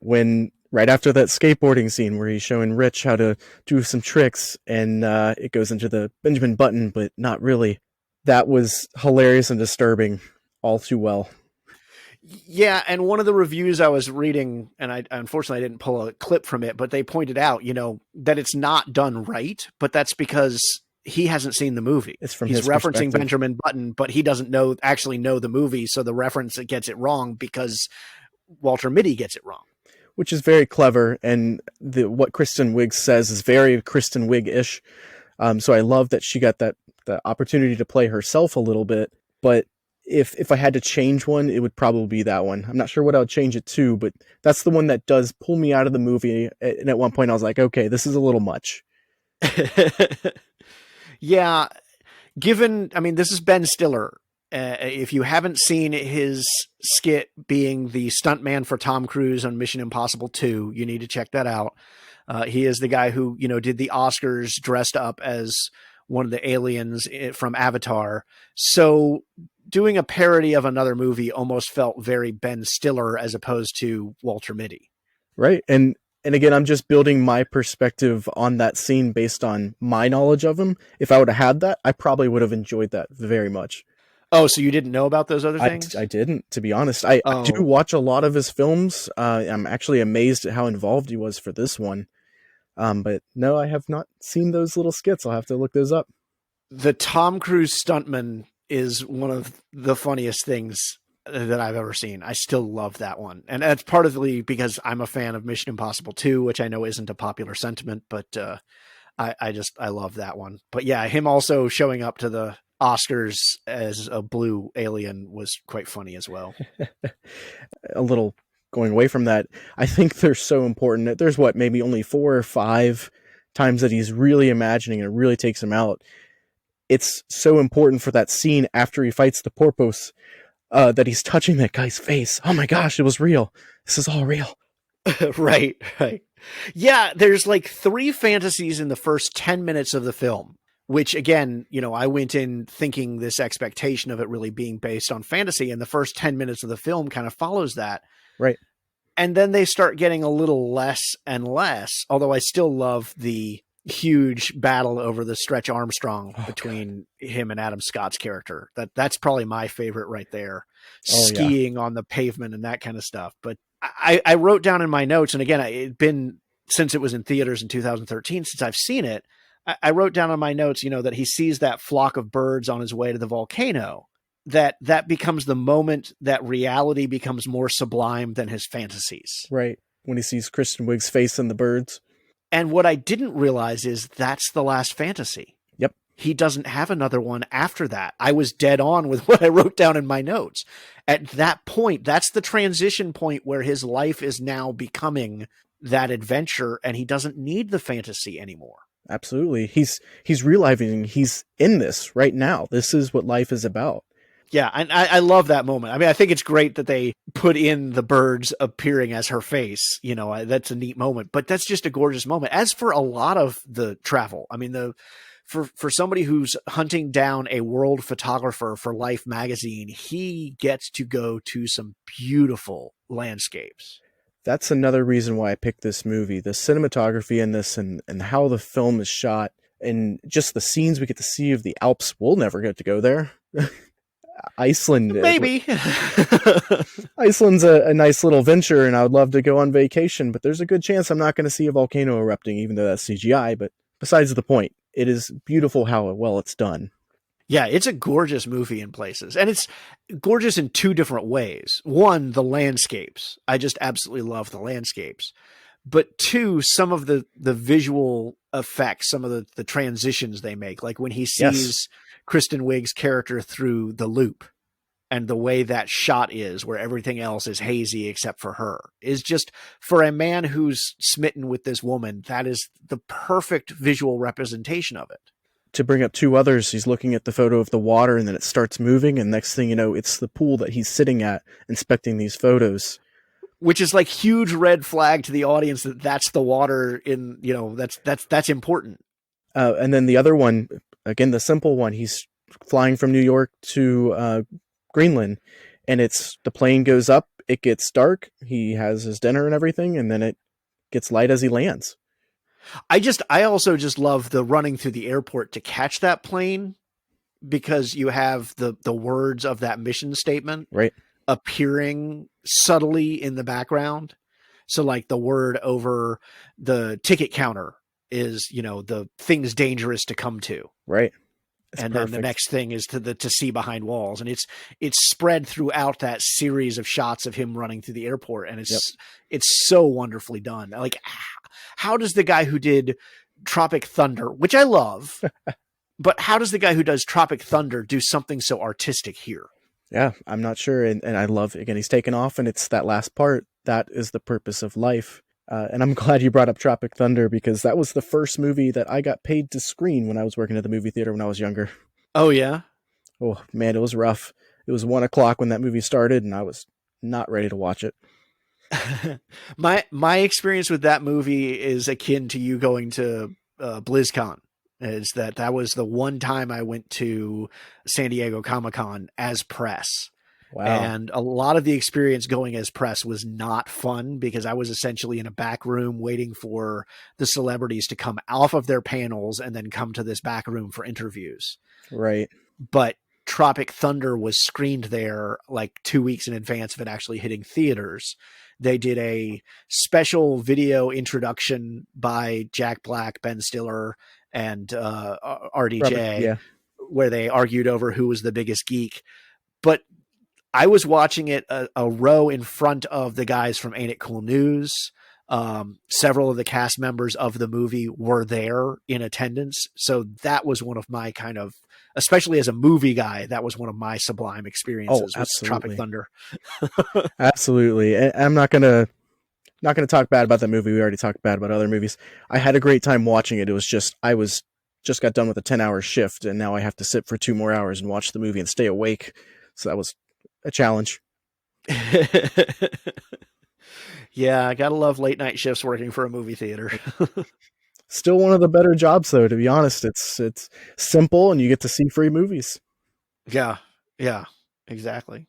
Right after that skateboarding scene where he's showing Rich how to do some tricks, and it goes into the Benjamin Button, but not really. That was hilarious and disturbing all too well. Yeah, and one of the reviews I was reading, and I unfortunately didn't pull a clip from it, but they pointed out, that it's not done right, but that's because he hasn't seen the movie. It's from He's his referencing perspective. Benjamin Button, but he doesn't actually know the movie, so the reference gets it wrong because Walter Mitty gets it wrong. Which is very clever, and what Kristen Wiig says is very Kristen Wiig-ish. So I love that she got the opportunity to play herself a little bit, but if I had to change one, it would probably be that one. I'm not sure what I would change it to, but that's the one that does pull me out of the movie. And at one point I was like, okay, this is a little much. Yeah. This is Ben Stiller. If you haven't seen his skit being the stuntman for Tom Cruise on Mission Impossible 2, you need to check that out. He is the guy who, did the Oscars dressed up as one of the aliens from Avatar. So doing a parody of another movie almost felt very Ben Stiller as opposed to Walter Mitty. Right. And again, I'm just building my perspective on that scene based on my knowledge of him. If I would have had that, I probably would have enjoyed that very much. Oh, so you didn't know about those other things? I didn't, to be honest. I do watch a lot of his films. I'm actually amazed at how involved he was for this one. But no, I have not seen those little skits. I'll have to look those up. The Tom Cruise stuntman is one of the funniest things that I've ever seen. I still love that one. And that's partly because I'm a fan of Mission Impossible 2, which I know isn't a popular sentiment, but I love that one. But yeah, him also showing up to the Oscars as a blue alien was quite funny as well. A little going away from that, I think they're so important. There's maybe only 4 or 5 times that he's really imagining, and it really takes him out. It's so important for that scene after he fights the porpoise, that he's touching that guy's face. Oh my gosh, it was real. This is all real. Right. Yeah, there's like 3 fantasies in the first 10 minutes of the film, which again, I went in thinking this expectation of it really being based on fantasy, and the first 10 minutes of the film kind of follows that. Right. And then they start getting a little less and less, although I still love the huge battle over the Stretch Armstrong between him and Adam Scott's character. That's probably my favorite right there. Skiing on the pavement and that kind of stuff. But I wrote down in my notes, and again, it'd been since it was in theaters in 2013 since I've seen it. I wrote down on my notes, that he sees that flock of birds on his way to the volcano, that becomes the moment that reality becomes more sublime than his fantasies. Right. When he sees Kristen Wiig's face in the birds. And what I didn't realize is that's the last fantasy. Yep. He doesn't have another one after that. I was dead on with what I wrote down in my notes. At that point, that's the transition point where his life is now becoming that adventure, and he doesn't need the fantasy anymore. Absolutely. He's realizing he's in this right now. This is what life is about. Yeah, and I love that moment. I think it's great that they put in the birds appearing as her face. That's a neat moment, but that's just a gorgeous moment. As for a lot of the travel, for somebody who's hunting down a world photographer for Life magazine, he gets to go to some beautiful landscapes. That's another reason why I picked this movie. The cinematography in this and how the film is shot, and just the scenes we get to see of the Alps. We'll never get to go there. Iceland. Maybe. Iceland's a nice little venture, and I would love to go on vacation, but there's a good chance I'm not going to see a volcano erupting, even though that's CGI, but besides the point. It is beautiful how well it's done. Yeah, it's a gorgeous movie in places. And it's gorgeous in two different ways. One, the landscapes. I just absolutely love the landscapes. But two, some of the visual effects, some of the transitions they make, like when he sees Kristen Wiig's character through the loop, and the way that shot is, where everything else is hazy except for her, is just, for a man who's smitten with this woman, that is the perfect visual representation of it. To bring up two others, he's looking at the photo of the water, and then it starts moving, and next thing you know, it's the pool that he's sitting at inspecting these photos. Which is like huge red flag to the audience that that's the water in, that's important. And then the other one, again, the simple one, he's flying from New York to Greenland, and the plane goes up, it gets dark, he has his dinner and everything, and then it gets light as he lands. I also just love the running through the airport to catch that plane, because you have the words of that mission statement appearing subtly in the background. So like the word over the ticket counter is, the thing's dangerous to come to. Right. And then the next thing is to see behind walls, and it's spread throughout that series of shots of him running through the airport, and it's so wonderfully done. Like, how does the guy who did Tropic Thunder, which I love, but how does the guy who does Tropic Thunder do something so artistic here? Yeah, I'm not sure, and I love, again, he's taken off, and it's that last part that is the purpose of life. And I'm glad you brought up Tropic Thunder, because that was the first movie that I got paid to screen when I was working at the movie theater when I was younger. Oh, yeah? Oh, man, it was rough. It was 1:00 when that movie started, and I was not ready to watch it. My experience with that movie is akin to you going to BlizzCon. Is that was the one time I went to San Diego Comic-Con as press. Wow. And a lot of the experience going as press was not fun, because I was essentially in a back room waiting for the celebrities to come off of their panels and then come to this back room for interviews. Right. But Tropic Thunder was screened there like 2 weeks in advance of it actually hitting theaters. They did a special video introduction by Jack Black, Ben Stiller, and RDJ, where they argued over who was the biggest geek. But I was watching it a row in front of the guys from Ain't It Cool News. Several of the cast members of the movie were there in attendance. So that was one of my kind of, especially as a movie guy, that was one of my sublime experiences with Tropic Thunder. Absolutely. And I'm not going to talk bad about that movie. We already talked bad about other movies. I had a great time watching it. It was just, I just got done with a 10-hour shift, and now I have to sit for 2 more hours and watch the movie and stay awake. So that was a challenge. Yeah, I gotta love late night shifts working for a movie theater. Still one of the better jobs, though, to be honest. It's simple, and you get to see free movies. Yeah, exactly.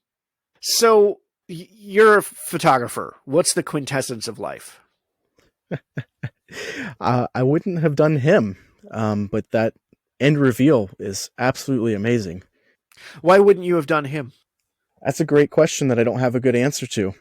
So you're a photographer. What's the quintessence of life? I wouldn't have done him, but that end reveal is absolutely amazing. Why wouldn't you have done him? That's a great question that I don't have a good answer to.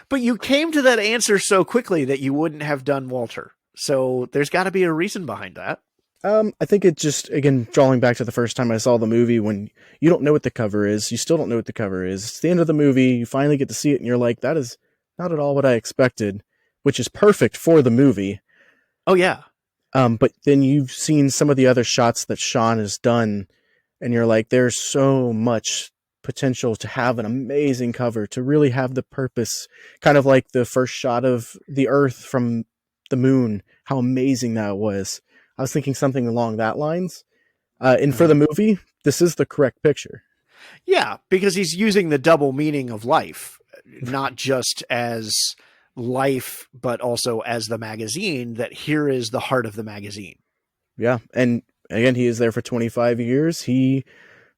But you came to that answer so quickly that you wouldn't have done Walter. So there's got to be a reason behind that. I think it just, again, drawing back to the first time I saw the movie, when you don't know what the cover is, you still don't know what the cover is. It's the end of the movie, you finally get to see it, and you're like, that is not at all what I expected, which is perfect for the movie. Oh, yeah. But then you've seen some of the other shots that Sean has done, and you're like, there's so much potential to have an amazing cover, to really have the purpose, kind of like the first shot of the Earth from the moon, how amazing that was. I was thinking something along that lines. And for the movie, this is the correct picture. Yeah, because he's using the double meaning of life, not just as life, but also as the magazine, that here is the heart of the magazine. Yeah. And again, he is there for 25 years. He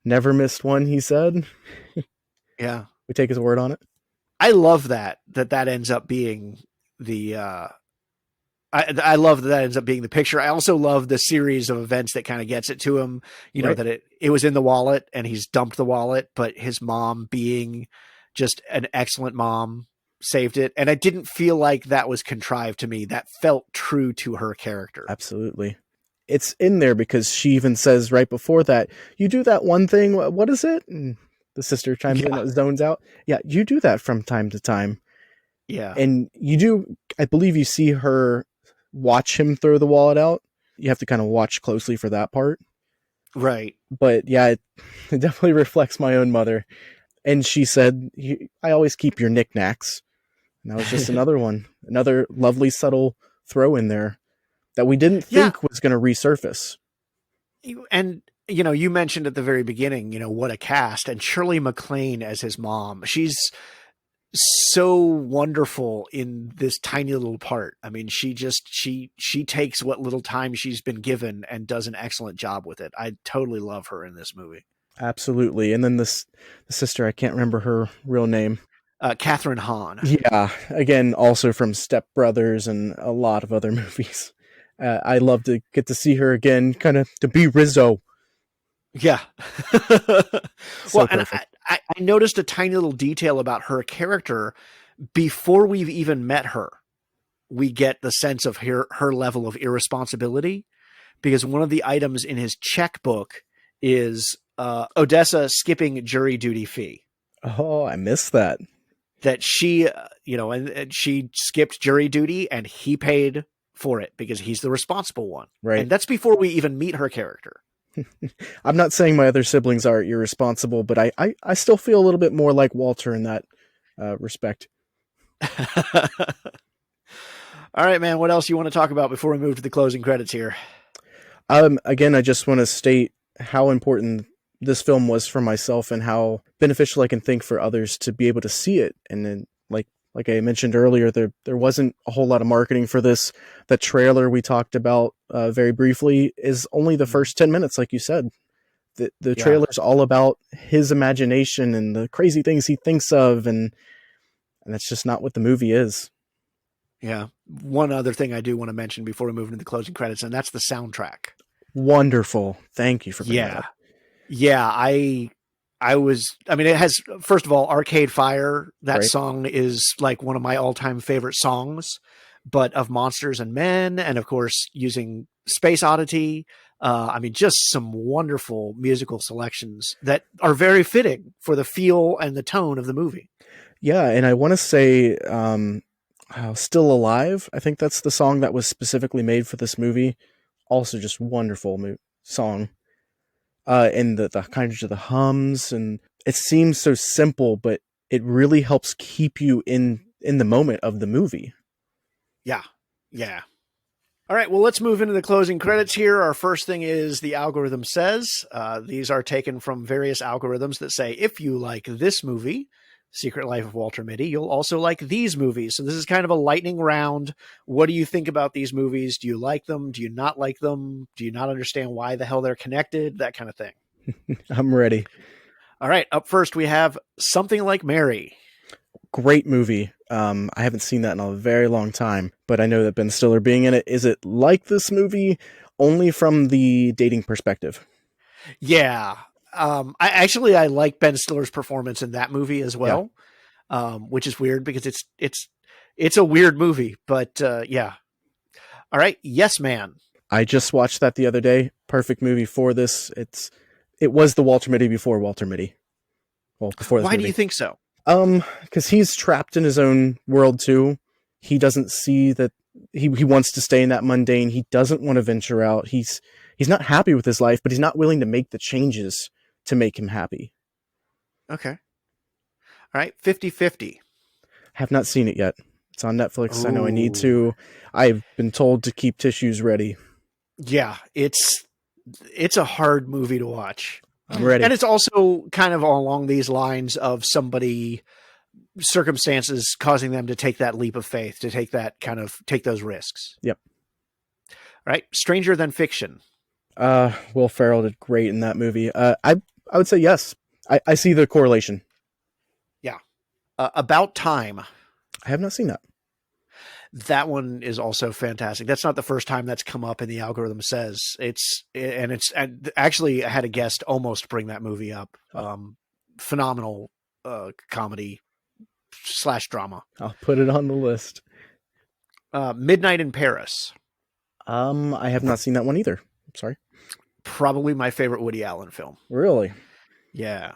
never missed one, he said. Yeah. We take his word on it. I love that ends up being the, I love that ends up being the picture. I also love the series of events that kind of gets it to him, know, that it was in the wallet and he's dumped the wallet, but his mom being just an excellent mom, saved it. And I didn't feel like that was contrived to me. That felt true to her character. Absolutely. It's in there because she even says right before that, you do that one thing. What is it? And the sister chimes in, zones out. Yeah, you do that from time to time. Yeah. And you do, I believe you see her watch him throw the wallet out. You have to kind of watch closely for that part. Right. But yeah, it definitely reflects my own mother. And she said, I always keep your knickknacks. And that was just another one. Another lovely, subtle throw in there that we didn't think was going to resurface. And, you mentioned at the very beginning, what a cast. And Shirley MacLaine as his mom. She's so wonderful in this tiny little part. I mean, she takes what little time she's been given and does an excellent job with it. I totally love her in this movie. Absolutely. And then the sister, I can't remember her real name. Catherine Hahn. Yeah. Again, also from Step Brothers and a lot of other movies. I love to get to see her again, kind of to be Rizzo. Yeah. So and I noticed a tiny little detail about her character before we've even met her. We get the sense of her level of irresponsibility, because one of the items in his checkbook is Odessa skipping jury duty fee. Oh, I missed that. That she, and she skipped jury duty and he paid for it because he's the responsible one. Right. And that's before we even meet her character. I'm not saying my other siblings are irresponsible, but I still feel a little bit more like Walter in that respect. All right, man. What else you want to talk about before we move to the closing credits here? Again, I just want to state how important this film was for myself and how beneficial I can think for others to be able to see it. And then, like I mentioned earlier, there wasn't a whole lot of marketing for this. The trailer we talked about very briefly is only the first 10 minutes, like you said. The trailer's all about his imagination and the crazy things he thinks of, and that's just not what the movie is. Yeah. One other thing I do want to mention before we move into the closing credits, and that's the soundtrack. Wonderful. Thank you for bringing that up. Yeah, it has, first of all, Arcade Fire. That song is like one of my all-time favorite songs, but of Monsters and Men, and of course using Space Oddity. Just some wonderful musical selections that are very fitting for the feel and the tone of the movie. Yeah, and I want to say Still Alive. I think that's the song that was specifically made for this movie. Also just wonderful song. And the kind of the hums, and it seems so simple, but it really helps keep you in the moment of the movie. Yeah. All right, well, let's move into the closing credits here. Our first thing is the algorithm says. These are taken from various algorithms that say, if you like this movie, Secret Life of Walter Mitty, you'll also like these movies. So this is kind of a lightning round. What do you think about these movies? Do you like them? Do you not like them? Do you not understand why the hell they're connected? That kind of thing. I'm ready. All right. Up first, we have Something Like Mary. Great movie. I haven't seen that in a very long time, but I know that Ben Stiller being in it. Is it like this movie only from the dating perspective? Yeah. I like Ben Stiller's performance in that movie as well, which is weird because it's a weird movie, but yeah. All right. Yes, Man. I just watched that the other day. Perfect movie for this. It was the Walter Mitty before Walter Mitty. Well, before this Why movie. do you think so? Because he's trapped in his own world too. He doesn't see that he wants to stay in that mundane. He doesn't want to venture out. He's not happy with his life, but he's not willing to make the changes to make him happy. Okay. All right. 50-50. Have not seen it yet. It's on Netflix. Ooh. I know I need to. I've been told to keep tissues ready. Yeah. It's a hard movie to watch. I'm ready. And it's also kind of along these lines of circumstances causing them to take that leap of faith, to take those risks. Yep. All right. Stranger Than Fiction. Will Ferrell did great in that movie. I would say yes. I see the correlation. Yeah. About Time. I have not seen that. That one is also fantastic. That's not the first time that's come up in the algorithm says. And actually I had a guest almost bring that movie up. Phenomenal comedy slash drama. I'll put it on the list. Midnight in Paris. I have not seen that one either. Sorry. Probably my favorite Woody Allen film. Really? Yeah.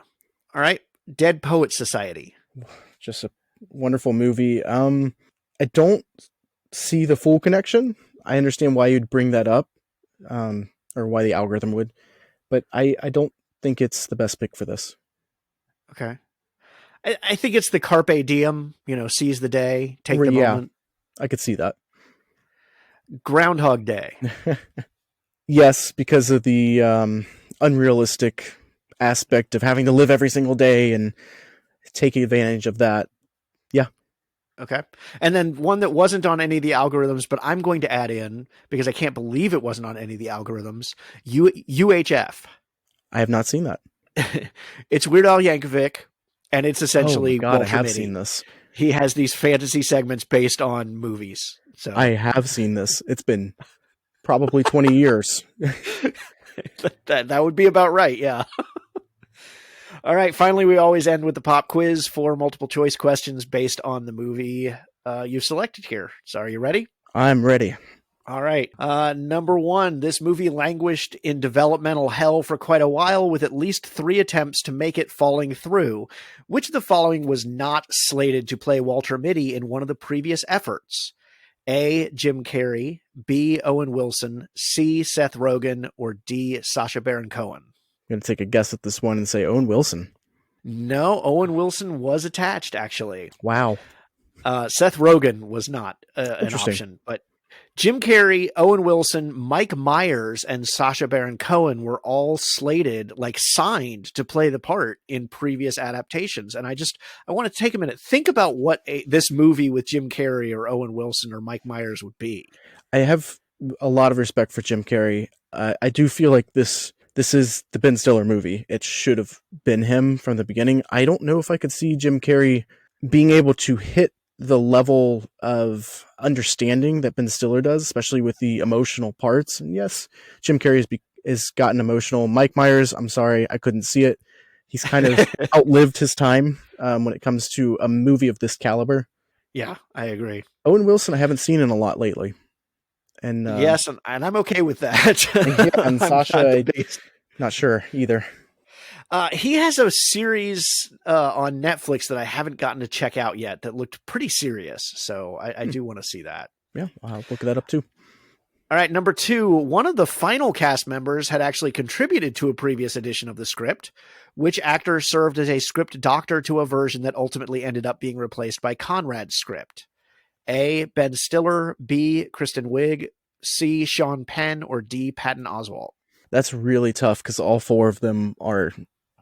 All right. Dead Poets Society. Just a wonderful movie. I don't see the full connection. I understand why you'd bring that up, or why the algorithm would, but I don't think it's the best pick for this. Okay. I think it's the carpe diem, seize the day, take the moment. I could see that. Groundhog Day. Yes, because of the unrealistic aspect of having to live every single day and taking advantage of that. Yeah. Okay. And then one that wasn't on any of the algorithms, but I'm going to add in, because I can't believe it wasn't on any of the algorithms, UHF. I have not seen that. It's Weird Al Yankovic, and it's essentially I Walter have Mitty. seen this. He has these fantasy segments based on movies. So I have seen this. It's been probably 20 years. that would be about right, yeah. All right, finally, we always end with the pop quiz, 4 multiple choice questions based on the movie you've selected here. So are you ready? I'm ready. All right. Number 1, this movie languished in developmental hell for quite a while with at least 3 attempts to make it falling through. Which of the following was not slated to play Walter Mitty in one of the previous efforts? A, Jim Carrey, B, Owen Wilson, C, Seth Rogen, or D, Sacha Baron Cohen? I'm going to take a guess at this one and say Owen Wilson. No, Owen Wilson was attached, actually. Wow. Seth Rogen was not an option, but Jim Carrey, Owen Wilson, Mike Myers, and Sacha Baron Cohen were all slated, signed to play the part in previous adaptations. And I want to take a minute. Think about what this movie with Jim Carrey or Owen Wilson or Mike Myers would be. I have a lot of respect for Jim Carrey. I do feel like this is the Ben Stiller movie. It should have been him from the beginning. I don't know if I could see Jim Carrey being able to hit the level of understanding that Ben Stiller does, especially with the emotional parts. And yes, Jim Carrey has gotten emotional. Mike Myers, I'm sorry, I couldn't see it. He's kind of outlived his time when it comes to a movie of this caliber. Yeah, I agree. Owen Wilson, I haven't seen in a lot lately. And yes, and I'm okay with that. And Sasha, not sure either. He has a series on Netflix that I haven't gotten to check out yet that looked pretty serious. So I do want to see that. Yeah, I'll look that up too. All right, number 2, one of the final cast members had actually contributed to a previous edition of the script. Which actor served as a script doctor to a version that ultimately ended up being replaced by Conrad's script? A, Ben Stiller, B, Kristen Wiig, C, Sean Penn, or D, Patton Oswalt? That's really tough because all 4 of them are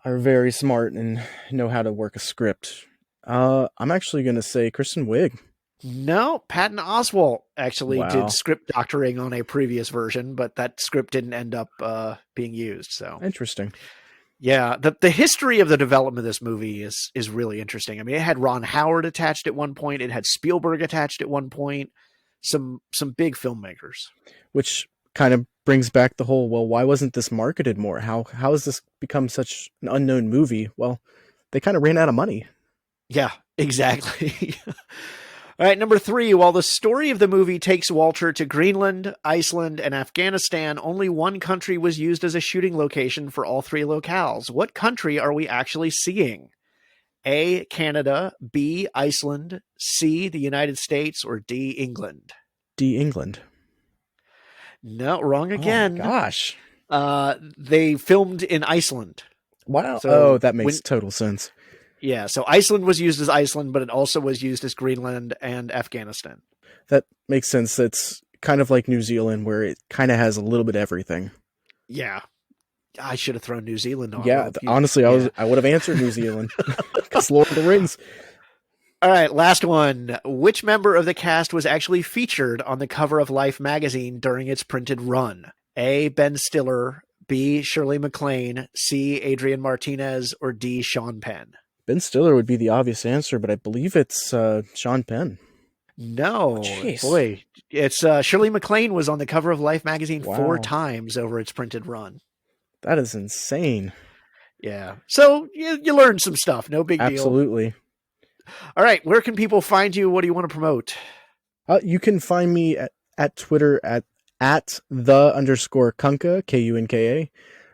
very smart and know how to work a script. I'm actually going to say Kristen Wiig. No, Patton Oswalt actually Wow. did script doctoring on a previous version, but that script didn't end up being used. So Interesting. yeah, the history of the development of this movie is really interesting. I mean, it had Ron Howard attached at one point. It had Spielberg attached at one point. Some big filmmakers. Which kind of brings back the whole, well, why wasn't this marketed more? How has this become such an unknown movie? Well, they kind of ran out of money. Yeah, exactly. All right, number 3, while the story of the movie takes Walter to Greenland, Iceland, and Afghanistan, only one country was used as a shooting location for all 3 locales. What country are we actually seeing? A, Canada, B, Iceland, C, the United States, or D, England? D, England. No, wrong again. Oh, gosh. They filmed in Iceland. Wow. So that makes total sense. Yeah, so Iceland was used as Iceland, but it also was used as Greenland and Afghanistan. That makes sense. It's kind of like New Zealand, where it kind of has a little bit of everything. Yeah. I should have thrown New Zealand on. Yeah, honestly, I would have answered New Zealand because Lord of the Rings. All right, last one. Which member of the cast was actually featured on the cover of Life magazine during its printed run? A, Ben Stiller, B, Shirley MacLaine, C, Adrian Martinez, or D, Sean Penn? Ben Stiller would be the obvious answer, but I believe it's Sean Penn. No, boy, it's Shirley MacLaine was on the cover of Life magazine 4 times over its printed run. That is insane. Yeah, so you learned some stuff. No big deal. Absolutely. All right, where can people find you? What do you want to promote? You can find me at Twitter at @the_Kunka, Kunka.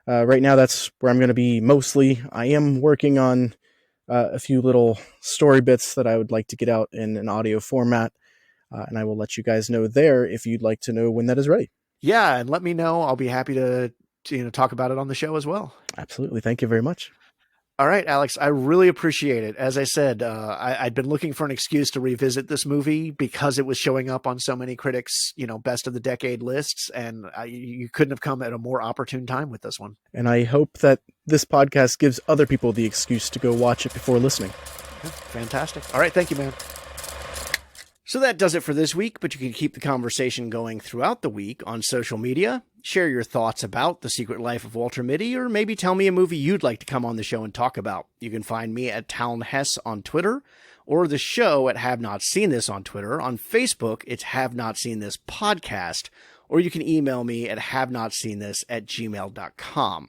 Right now, that's where I'm going to be mostly. I am working on a few little story bits that I would like to get out in an audio format, and I will let you guys know there if you'd like to know when that is ready. Yeah, and let me know. I'll be happy to talk about it on the show as well. Absolutely. Thank you very much. All right, Alex, I really appreciate it. As I said, I'd been looking for an excuse to revisit this movie because it was showing up on so many critics, best of the decade lists, and you couldn't have come at a more opportune time with this one. And I hope that this podcast gives other people the excuse to go watch it before listening. Yeah, fantastic. All right, thank you, man. So that does it for this week, but you can keep the conversation going throughout the week on social media. Share your thoughts about The Secret Life of Walter Mitty, or maybe tell me a movie you'd like to come on the show and talk about. You can find me at Talon Hess on Twitter, or the show at Have Not Seen This on Twitter. On Facebook, it's Have Not Seen This Podcast, or you can email me at havenotseentthis@gmail.com.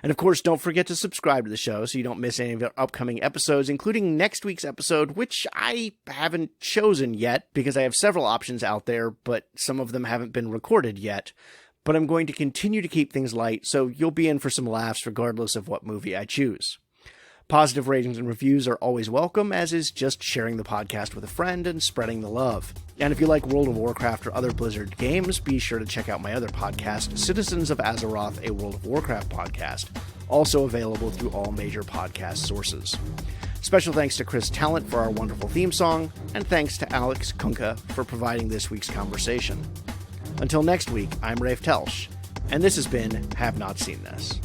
And of course, don't forget to subscribe to the show so you don't miss any of our upcoming episodes, including next week's episode, which I haven't chosen yet because I have several options out there, but some of them haven't been recorded yet. But I'm going to continue to keep things light, so you'll be in for some laughs regardless of what movie I choose. Positive ratings and reviews are always welcome, as is just sharing the podcast with a friend and spreading the love. And if you like World of Warcraft or other Blizzard games, be sure to check out my other podcast, Citizens of Azeroth, a World of Warcraft podcast, also available through all major podcast sources. Special thanks to Chris Talent for our wonderful theme song, and thanks to Alex Kunka for providing this week's conversation. Until next week, I'm Rafe Telsch, and this has been Have Not Seen This.